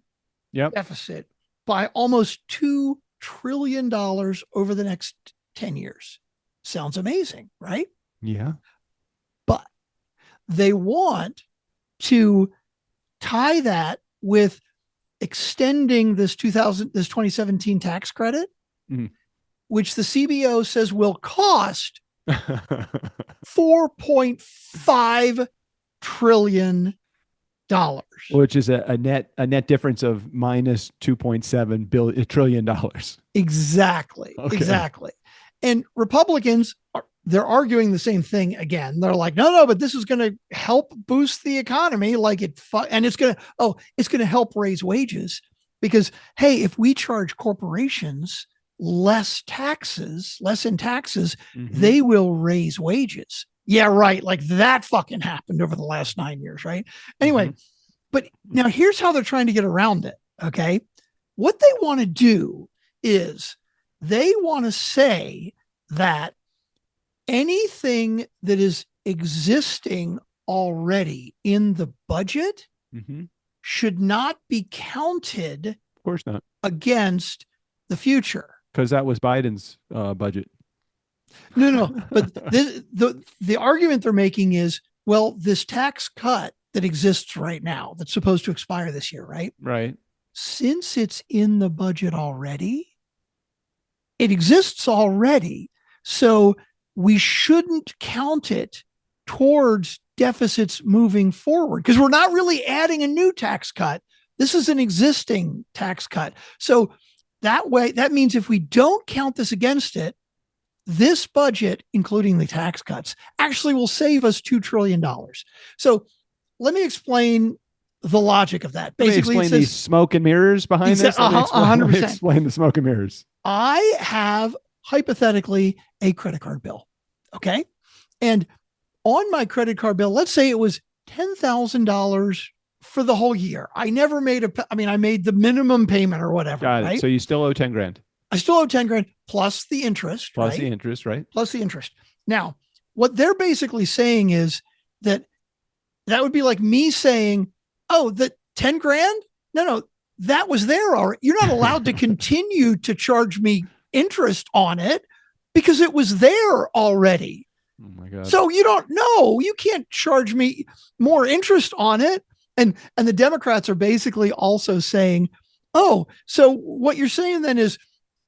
Yep.
deficit by almost $2 trillion over the next 10 years. Sounds amazing, right?
Yeah.
But they want to tie that with extending this 2017 tax credit,
Mhm.
which the CBO says will cost $4.5 trillion.
Which is a net difference of minus $2.7 trillion.
Exactly.
Okay.
Exactly. And Republicans they're arguing the same thing again. They're like, no, but this is going to help boost the economy. Like and it's going to help raise wages because, hey, if we charge corporations less in taxes,
Mhm.
they will raise wages. Yeah, right. Like that fucking happened over the last 9 years, right? Anyway,
Mhm.
but now here's how they're trying to get around it. Okay. What they want to do is they want to say that anything that is existing already in the budget
Mhm.
should not be counted
Of course not,
against the future.
because that was Biden's budget.
No. But the argument they're making is, well, this tax cut that exists right now, that's supposed to expire this year, right?
Right.
Since it's in the budget already, it exists already. So we shouldn't count it towards deficits moving forward because we're not really adding a new tax cut. This is an existing tax cut. So that way, that means if we don't count this against it, this budget, including the tax cuts, actually will save us $2 trillion. So let me explain the logic of that.
Let me
Basically,
explain these smoke and mirrors behind this. Let me explain,
100%.
explain the smoke and mirrors.
I have hypothetically a credit card bill. Okay. And on my credit card bill, let's say it was $10,000 for the whole year. I never made I made the minimum payment or whatever.
Got it.
Right?
So you still owe 10 grand.
I still owe 10 grand plus the interest.
Plus
right?
the interest, right?
Plus the interest. Now, what they're basically saying is that would be like me saying, oh, the 10 grand? No, that was there already. You're not allowed to continue to charge me interest on it because it was there already.
Oh my God.
So you can't charge me more interest on it. And the Democrats are basically also saying, oh, so what you're saying then is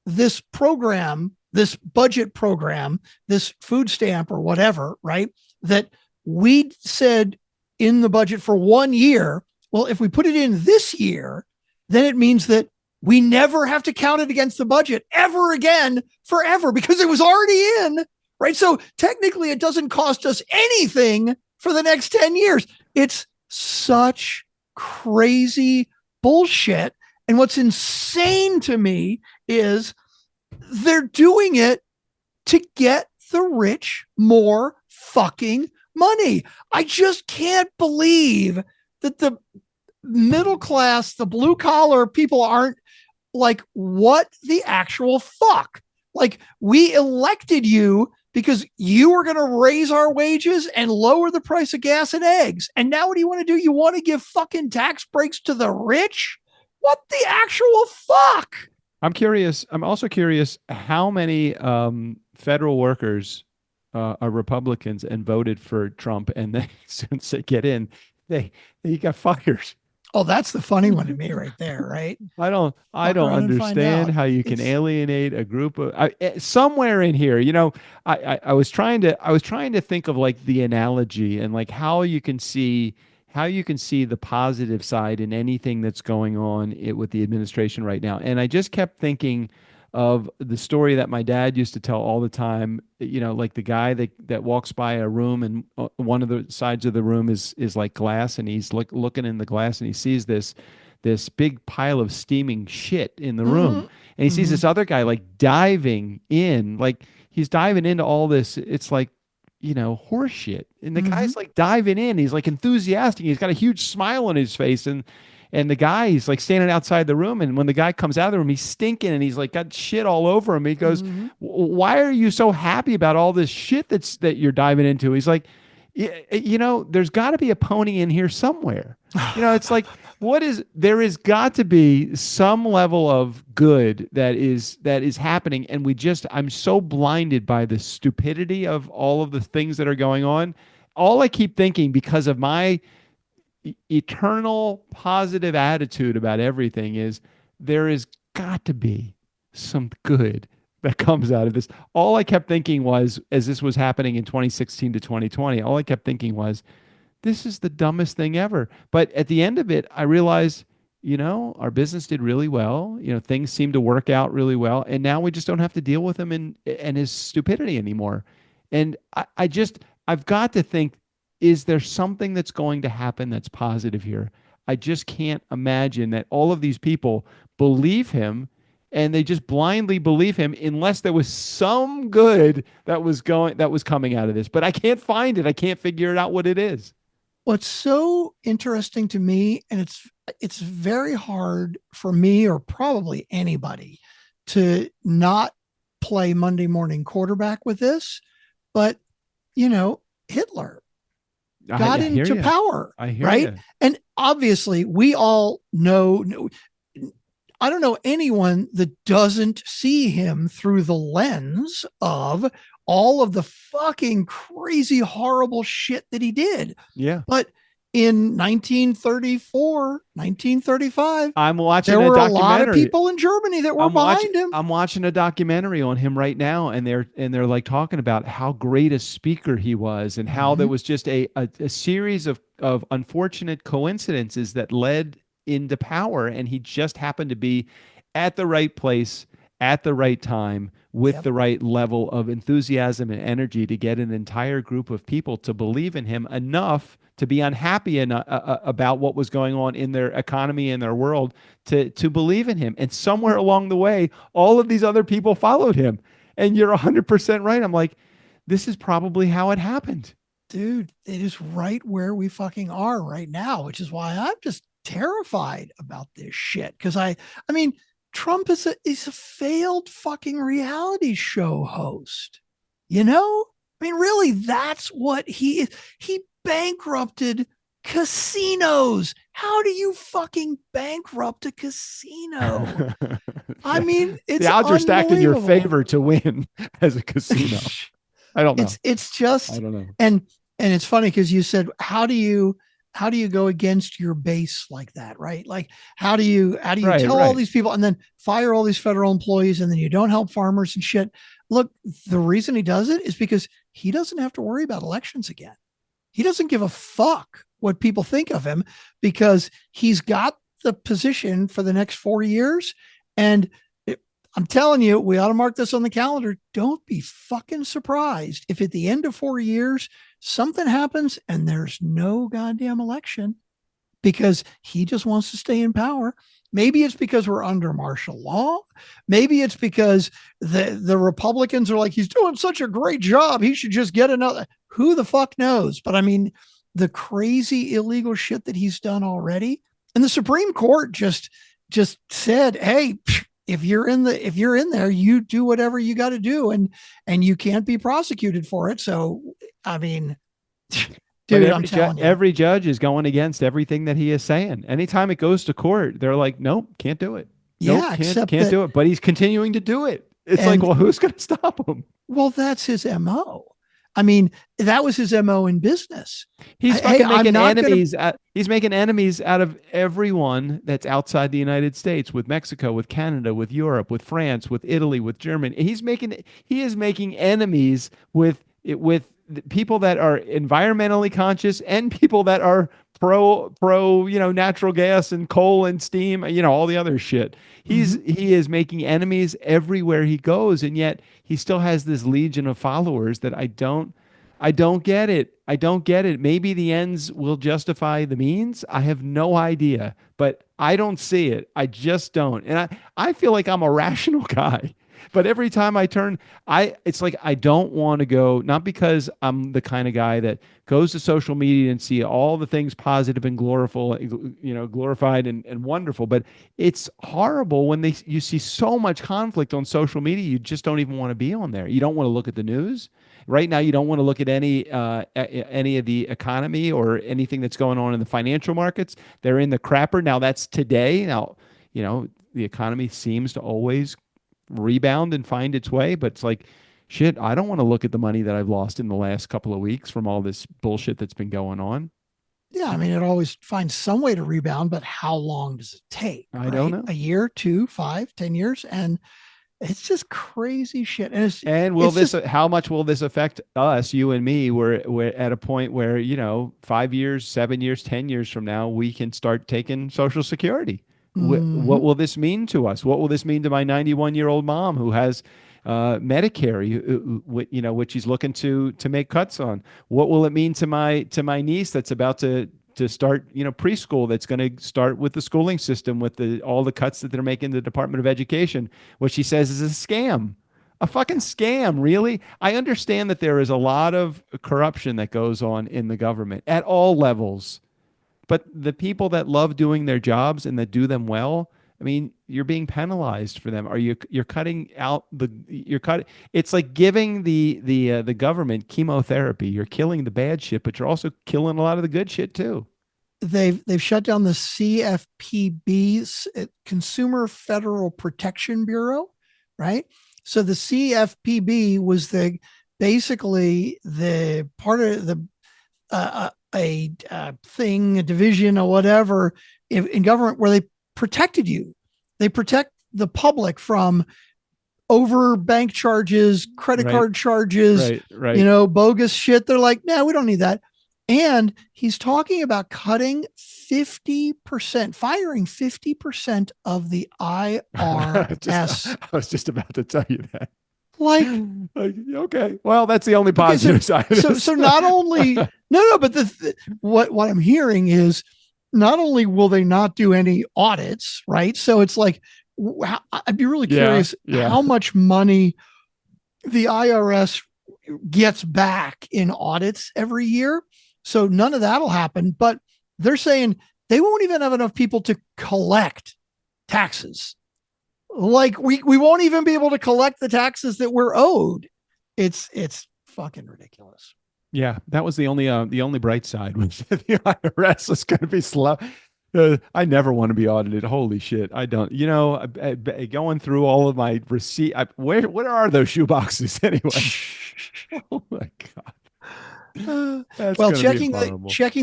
this program, this budget program, this food stamp or whatever, right? That we said in the budget for 1 year. Well, if we put it in this year, then it means that we never have to count it against the budget ever again, forever, because it was already in, right? So technically it doesn't cost us anything for the next 10 years. It's such crazy bullshit. And what's insane to me is they're doing it to get the rich more fucking money. I just can't believe that the middle class, the blue collar people aren't like, what the actual fuck? Like, we elected you because you were going to raise our wages and lower the price of gas and eggs. And now what do you want to do? You want to give fucking tax breaks to the rich? What the actual fuck?
I'm curious. I'm also curious how many federal workers are Republicans and voted for Trump, and then since they get in, they got fired.
Oh, that's the funny one to me right there, right?
I don't
around and find
understand
out.
how you can
It's-
alienate a group of somewhere in here. I was trying to think of like the analogy and like how you can see the positive side in anything that's going on with the administration right now. And I just kept thinking of the story that my dad used to tell all the time, like the guy that walks by a room and one of the sides of the room is like glass, and he's looking in the glass and he sees this big pile of steaming shit in the room. And he sees this other guy like diving in, like he's diving into all this. It's like, horse shit. And the guy's like diving in. He's like enthusiastic. He's got a huge smile on his face. And the guy, he's like standing outside the room. And when the guy comes out of the room, he's stinking and he's like got shit all over him. He goes, why are you so happy about all this shit that you're diving into? He's like, there's got to be a pony in here somewhere. It's like, there has got to be some level of good that is happening. And I'm so blinded by the stupidity of all of the things that are going on. All I keep thinking, because of my eternal positive attitude about everything, is there has got to be some good that comes out of this. All I kept thinking was, as this was happening in 2016 to 2020, all I kept thinking was, this is the dumbest thing ever. But at the end of it, I realized, our business did really well. Things seemed to work out really well. And now we just don't have to deal with him and his stupidity anymore. And I've got to think, is there something that's going to happen that's positive here? I just can't imagine that all of these people believe him and they just blindly believe him, unless there was some good that was coming out of this. But I can't find it. I can't figure it out what it is.
What's so interesting to me, and it's very hard for me or probably anybody to not play Monday morning quarterback with this, but Hitler got into power, right? You. And obviously we all know, I don't know anyone that doesn't see him through the lens of all of the fucking crazy, horrible shit that he did.
Yeah.
But in 1934, 1935,
I'm watching
there were
a
a lot of people in Germany that were behind him.
I'm watching a documentary on him right now, and they're like talking about how great a speaker he was, and how there was just a series of unfortunate coincidences that led into power, and he just happened to be at the right place at the right time with
Yep.
the right level of enthusiasm and energy to get an entire group of people to believe in him enough to be unhappy about what was going on in their economy and their world to believe in him. And somewhere along the way, all of these other people followed him. And you're 100% right. I'm like, this is probably how it happened.
Dude, it is right where we fucking are right now, which is why I'm just terrified about this shit. Cause I mean, Trump is a failed fucking reality show host. You know? I mean, really, that's what he is. He bankrupted casinos. How do you fucking bankrupt a casino? I mean, it's
the odds are stacked in your
unbelievable.
favor to win as a casino. I don't know.
It's just,
I don't know.
and it's funny because you said, how do you go against your base like that, right? Like, how do you
Right,
tell all
right.
these people and then fire all these federal employees and then you don't help farmers and shit? Look, the reason he does it is because he doesn't have to worry about elections again. He doesn't give a fuck what people think of him because he's got the position for the next 4 years. And I'm telling you, we ought to mark this on the calendar. Don't be fucking surprised if at the end of 4 years, something happens and there's no goddamn election because he just wants to stay in power. Maybe it's because we're under martial law. Maybe it's because the Republicans are like, he's doing such a great job. He should just get another. Who the fuck knows? But I mean, the crazy illegal shit that he's done already. And the Supreme Court just said, hey, if you're in there, you do whatever you got to do and you can't be prosecuted for it. So, I mean, dude, I'm telling you.
Every judge is going against everything that he is saying. Anytime it goes to court, they're like, nope, can't do it. Nope,
Yeah,
can't do it. But he's continuing to do it. It's
And-
like, well, who's going to stop him?
Well, that's his MO. I mean, that was his MO in business.
He's
Hey,
fucking
I'm
making
not gonna-
enemies. He's making enemies out of everyone that's outside the United States, with Mexico, with Canada, with Europe, with France, with Italy, with Germany. He is making enemies with the people that are environmentally conscious and people that are pro, natural gas and coal and steam, all the other shit. He is making enemies everywhere he goes, and yet he still has this legion of followers that I don't get it. I don't get it. Maybe the ends will justify the means. I have no idea, but I don't see it. I just don't. And I feel like I'm a rational guy. But every time I turn, it's like I don't want to go, not because I'm the kind of guy that goes to social media and see all the things positive and glorified and wonderful, but it's horrible when you see so much conflict on social media. You just don't even want to be on there. You don't want to look at the news. Right now, you don't want to look at any of the economy or anything that's going on in the financial markets. They're in the crapper. Now, that's today. Now, the economy seems to always rebound and find its way, but it's like, shit, I don't want to look at the money that I've lost in the last couple of weeks from all this bullshit that's been going on.
Yeah, I mean, it always finds some way to rebound, but how long does it take?
I don't know.
A year, 2, 5, 10 years, and it's just crazy shit. And
how much will this affect us, you and me? We're at a point where 5 years, 7 years, 10 years from now, we can start taking Social Security. What will this mean to us? What will this mean to my 91-year-old mom who has Medicare, which she's looking to make cuts on? What will it mean to my niece that's about to start preschool, that's going to start with the schooling system with all the cuts that they're making in the Department of Education, what she says is a scam, a fucking scam? Really? I understand that there is a lot of corruption that goes on in the government at all levels. But the people that love doing their jobs and that do them well, I mean, you're being penalized for them. You're cutting out it's like giving the government chemotherapy. You're killing the bad shit, but you're also killing a lot of the good shit too.
They've shut down the CFPB, Consumer Federal Protection Bureau, right? So the CFPB was basically the part of the a division or whatever in government where they protected you. They protect the public from over bank charges, credit card charges,
right.
Bogus shit. They're like, no, we don't need that. And he's talking about cutting 50%, firing 50% of the IRS.
I was just about to tell you that.
Like,
okay, well, that's the only positive side of this.
So not only no, but what I'm hearing is not only will they not do any audits, right? So it's like I'd be really curious how much money the IRS gets back in audits every year. So none of that'll happen, but they're saying they won't even have enough people to collect taxes. Like we won't even be able to collect the taxes that we're owed. It's fucking ridiculous.
Yeah, that was the only bright side was the IRS was going to be slow. I never want to be audited. Holy shit, I don't. You know, going through all of my receipt. Where are those shoe boxes anyway? Oh my god.
Well, checking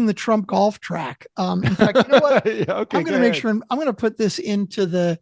the Trump golf track. In fact, you know what?
Okay,
I'm going to make sure I'm going to put this into the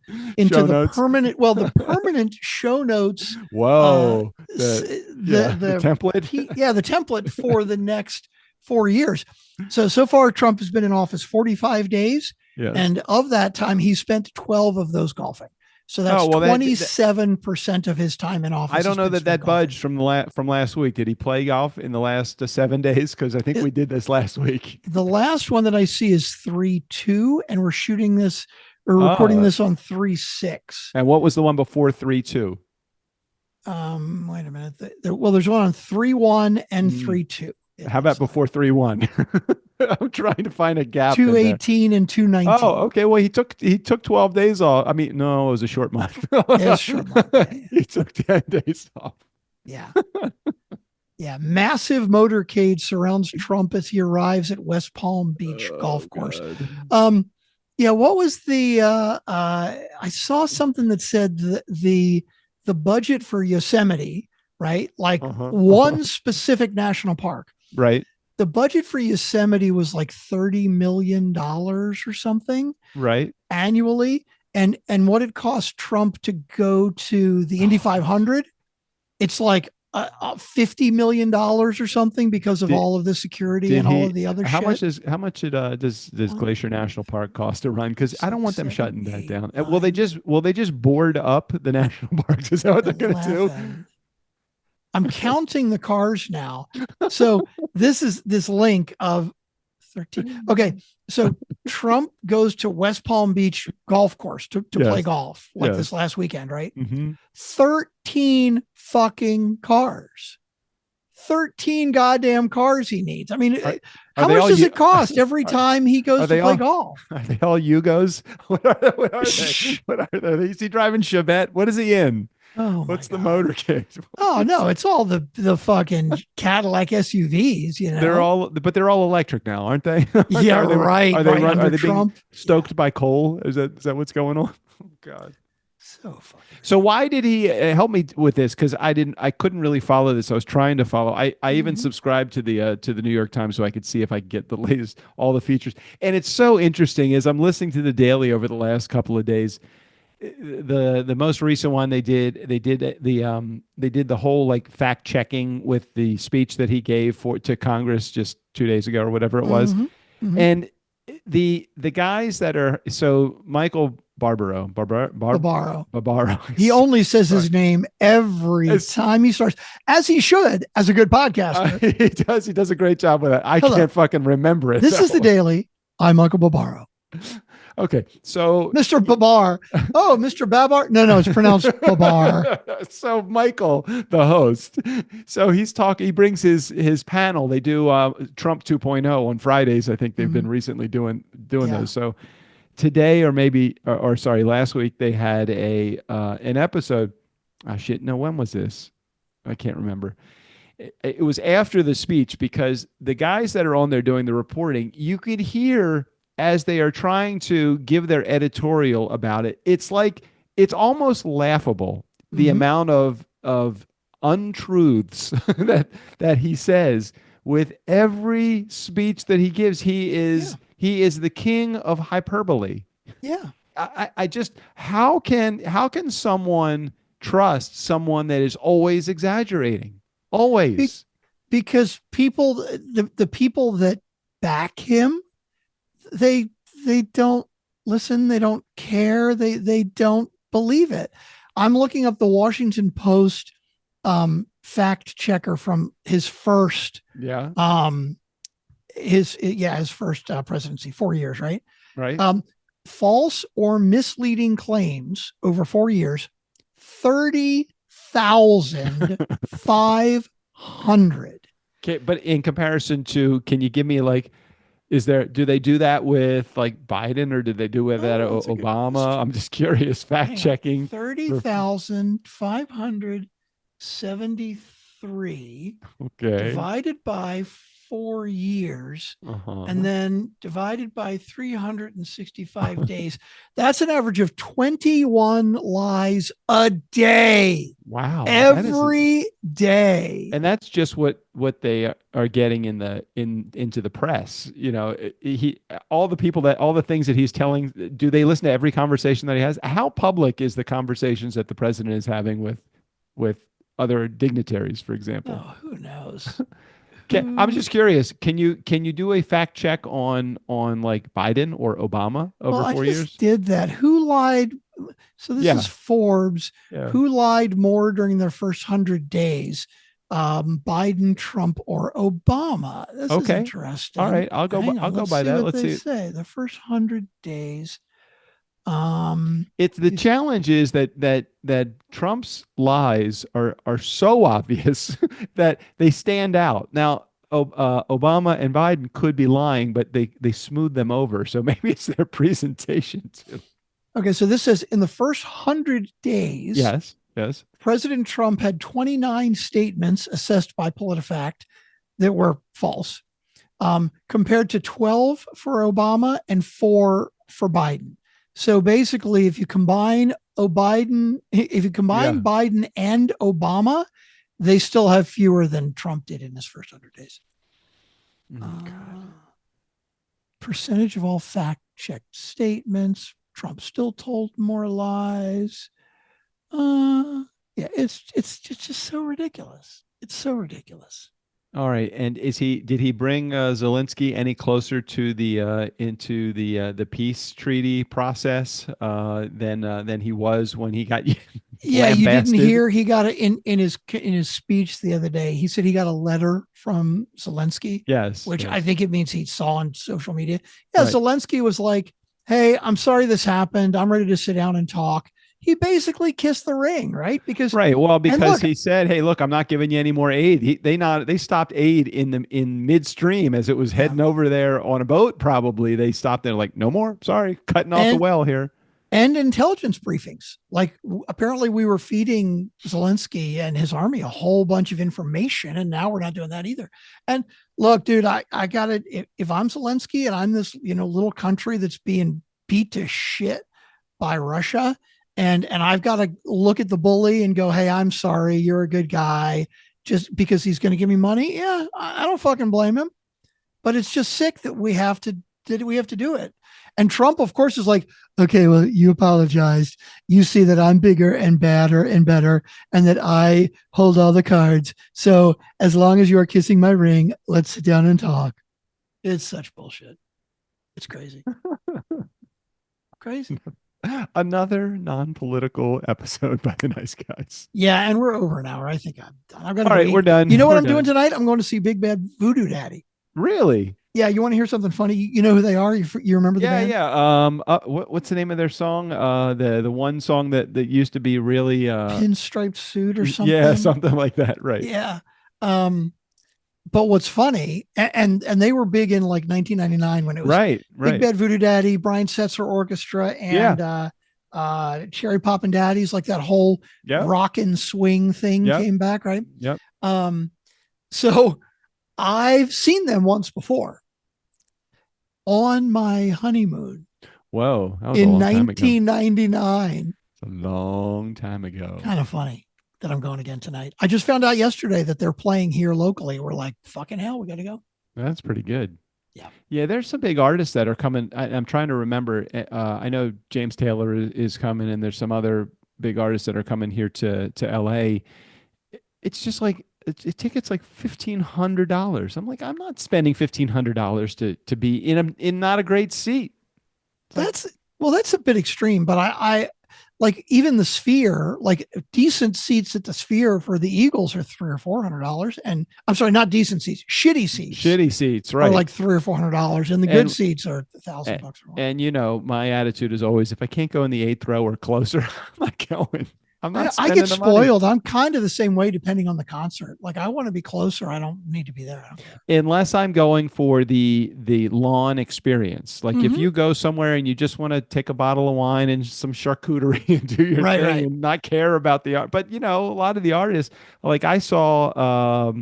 permanent. Well, the permanent show notes.
Whoa,
the
template.
The template for the next 4 years. So far, Trump has been in office 45 days, and of that time, he spent 12 of those golfing. So that's 27% of his time in office.
I don't know that budged from last week. Did he play golf in the last 7 days? Because I think we did this last week.
The last one that I see is 3-2, and we're shooting this or recording this on 3-6.
And what was the one before 3-2?
Wait a minute. There's one on 3-1 and 3-2.
How about before 3-1? I'm trying to find a gap.
218 and 219.
Oh, okay. Well, he took 12 days off. I mean, no, it was a short month.
A short month.
He took 10 days off.
Yeah. Yeah. Massive motorcade surrounds Trump as he arrives at West Palm Beach golf course.
God.
What was the I saw something that said the budget for Yosemite, right? Like one specific national park.
Right.
The budget for Yosemite was like $30 million or something,
right,
annually, and what it cost Trump to go to the Indy 500, it's like $50 million or something because of all of the security and all of the other shit.
How much does Glacier National Park cost to run? Because I don't want them shutting that down. Will they just board up the national parks? Is that what they're going to do?
I'm counting the cars now. So this is this link of 13. Okay. So Trump goes to West Palm Beach golf course to play golf this last weekend, right? 13 fucking cars. 13 goddamn cars he needs. I mean, how much does it cost every time he goes to play golf?
Are they all Yugos? What are they? Is he driving Chevette? What is he in?
Oh,
what's the motorcade?
Oh no, it's all the fucking Cadillac SUVs. You know,
they're all electric now, aren't they?
Yeah, right.
Are they being stoked by coal? Is that what's going on? Oh God, so why did he help me with this? Because I couldn't really follow this. I was trying to follow. I even subscribed to the New York Times so I could see if I could get the latest, all the features. And it's so interesting as I'm listening to the Daily over the last couple of days. The most recent one they did the whole like fact checking with the speech that he gave to Congress just 2 days ago or whatever it was, and the guys that are Michael Barbaro.
He only says his name every time he starts, as he should, as a good podcaster.
He does a great job with it. I can't fucking remember it.
This is the Daily. I'm Michael Barbaro.
Okay, so
Mr. Babar. Oh, Mr. Babar. No, it's pronounced Babar.
So Michael, the host, so he's talking. He brings his panel. They do Trump 2.0 on Fridays. I think they've been recently doing those. So today, or sorry, last week they had an episode. Oh shit! No, when was this? I can't remember. It was after the speech because the guys that are on there doing the reporting, you could hear as they are trying to give their editorial about it. It's almost laughable, the amount of untruths that he says with every speech that he gives. He is the king of hyperbole.
Yeah.
I just, how can someone trust someone that is always exaggerating? Always.
because people, the people that back him, they don't listen, they don't care, they don't believe it. I'm looking up the Washington Post fact checker from his first
Yeah.
his first presidency, 4 years, right?
Right.
False or misleading claims over 4 years, 30,500.
Okay, but in comparison to, can you give me like, do they do that with like Biden, or did they do with that
that's a good
Obama?
question.
I'm just curious, fact checking.
30,573
Okay.
divided by 4 years,
Uh-huh.
and then divided by 365 days. That's an average of 21 lies a day.
Wow.
Every day.
And that's just what they are getting into the press. You know, all the things that he's telling, do they listen to every conversation that he has? How public is the conversations that the president is having with other dignitaries, for example?
Oh, who knows?
I'm just curious. Can you do a fact check on like Biden or Obama over 4 years?
I just did that. Who lied? So this is Forbes.
Yeah.
Who lied more during their first 100 days? Biden, Trump, or Obama? This is interesting.
All right, I'll go by that. Let's see.
Say the first 100 days.
It's the challenge is that Trump's lies are so obvious that they stand out. Now, Obama and Biden could be lying, but they smooth them over. So maybe it's their presentation too.
Okay, so this says in the first 100 days,
yes,
President Trump had 29 statements assessed by PolitiFact that were false, compared to 12 for Obama and 4 for Biden. So basically, if you combine Biden and Obama, they still have fewer than Trump did in his first 100 days. Percentage of all fact-checked statements. Trump still told more lies. It's just so ridiculous. It's so ridiculous.
All right, and did he bring Zelensky any closer to into the peace treaty process than he was when he got?
Yeah, you didn't hear he got it in his speech the other day. He said he got a letter from Zelensky.
Yes,
which I think it means he saw on social media. Yeah,
right.
Zelensky was like, "Hey, I'm sorry this happened. I'm ready to sit down and talk." He basically kissed the ring, right? Because
he said, "Hey, look, I'm not giving you any more aid." They stopped aid in midstream as it was heading over there on a boat. Probably they stopped there, like, no more. Sorry, cutting off the well here.
And intelligence briefings, like apparently we were feeding Zelensky and his army a whole bunch of information, and now we're not doing that either. And look, dude, I got it. If I'm Zelensky and I'm this little country that's being beat to shit by Russia. And I've got to look at the bully and go, "Hey, I'm sorry. You're a good guy," just because he's going to give me money. Yeah, I don't fucking blame him. But it's just sick that we have to do it. And Trump, of course, is like, "Okay, well, you apologized. You see that I'm bigger and badder and better, and that I hold all the cards. So as long as you are kissing my ring, let's sit down and talk." It's such bullshit. It's crazy. Crazy.
Another non-political episode by the Nice Guys.
Yeah, and we're over an hour. I think I'm done. All
right, we're done.
You know what I'm doing tonight? I'm going to see Big Bad Voodoo Daddy.
Really?
Yeah. You want to hear something funny? You know who they are? You remember the band?
Yeah. What's the name of their song? The one song that used to be really
Pinstriped Suit or something.
Yeah, something like that. Right.
Yeah. But what's funny, and they were big in like 1999 when it was
right.
Big Bad Voodoo Daddy, Brian Setzer Orchestra, and Cherry Poppin' Daddies, like that whole rock and swing thing came back, right?
Yep.
So I've seen them once before on my honeymoon.
Whoa. That was
in
a long time
1999.
ago. It's a long time ago.
Kind of funny that I'm going again tonight. I just found out yesterday that they're playing here locally. We're like, fucking hell, we got to go.
That's pretty good.
Yeah.
Yeah. There's some big artists that are coming. I'm trying to remember. I know James Taylor is coming, and there's some other big artists that are coming here to LA. It's just like, ticket's like $1,500. I'm like, I'm not spending $1,500 to be in not a great seat.
That's a bit extreme, but I like even the Sphere, like decent seats at the Sphere for the Eagles are $300 or $400, and I'm sorry, not decent seats, shitty seats,
right?
Are like $300 or $400, and the good seats are $1,000 or more.
And my attitude is always, if I can't go in the 8th row or closer, I'm not going. I'm not.
I get spoiled. I'm kind of the same way depending on the concert. Like I want to be closer. I don't need to be there.
Unless I'm going for the lawn experience. Like if you go somewhere and you just want to take a bottle of wine and some charcuterie and do your thing and not care about the art. But a lot of the artists, like I saw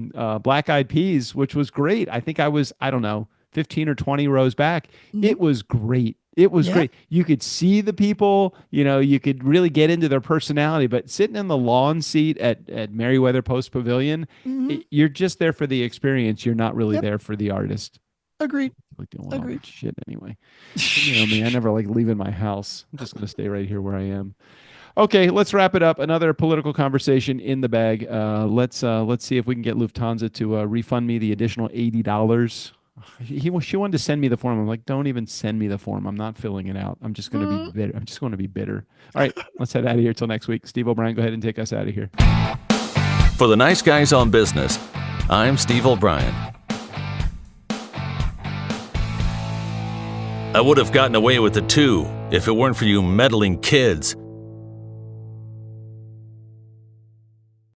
Black Eyed Peas, which was great. I think I was, I don't know, 15 or 20 rows back. It was great. It was great. You could see the people, you could really get into their personality, but sitting in the lawn seat at Merriweather Post Pavilion, you're just there for the experience. You're not really there for the artist.
Agreed.
Like doing all that shit anyway. Me, I never like leaving my house. I'm just going to stay right here where I am. Okay, let's wrap it up. Another political conversation in the bag. Let's see if we can get Lufthansa to refund me the additional $80. She wanted to send me the form. I'm like, don't even send me the form. I'm not filling it out. I'm just going to be bitter. I'm just going to be bitter. All right, let's head out of here till next week. Steve O'Brien, go ahead and take us out of here.
For the Nice Guys on Business, I'm Steve O'Brien. I would have gotten away with it too if it weren't for you meddling kids.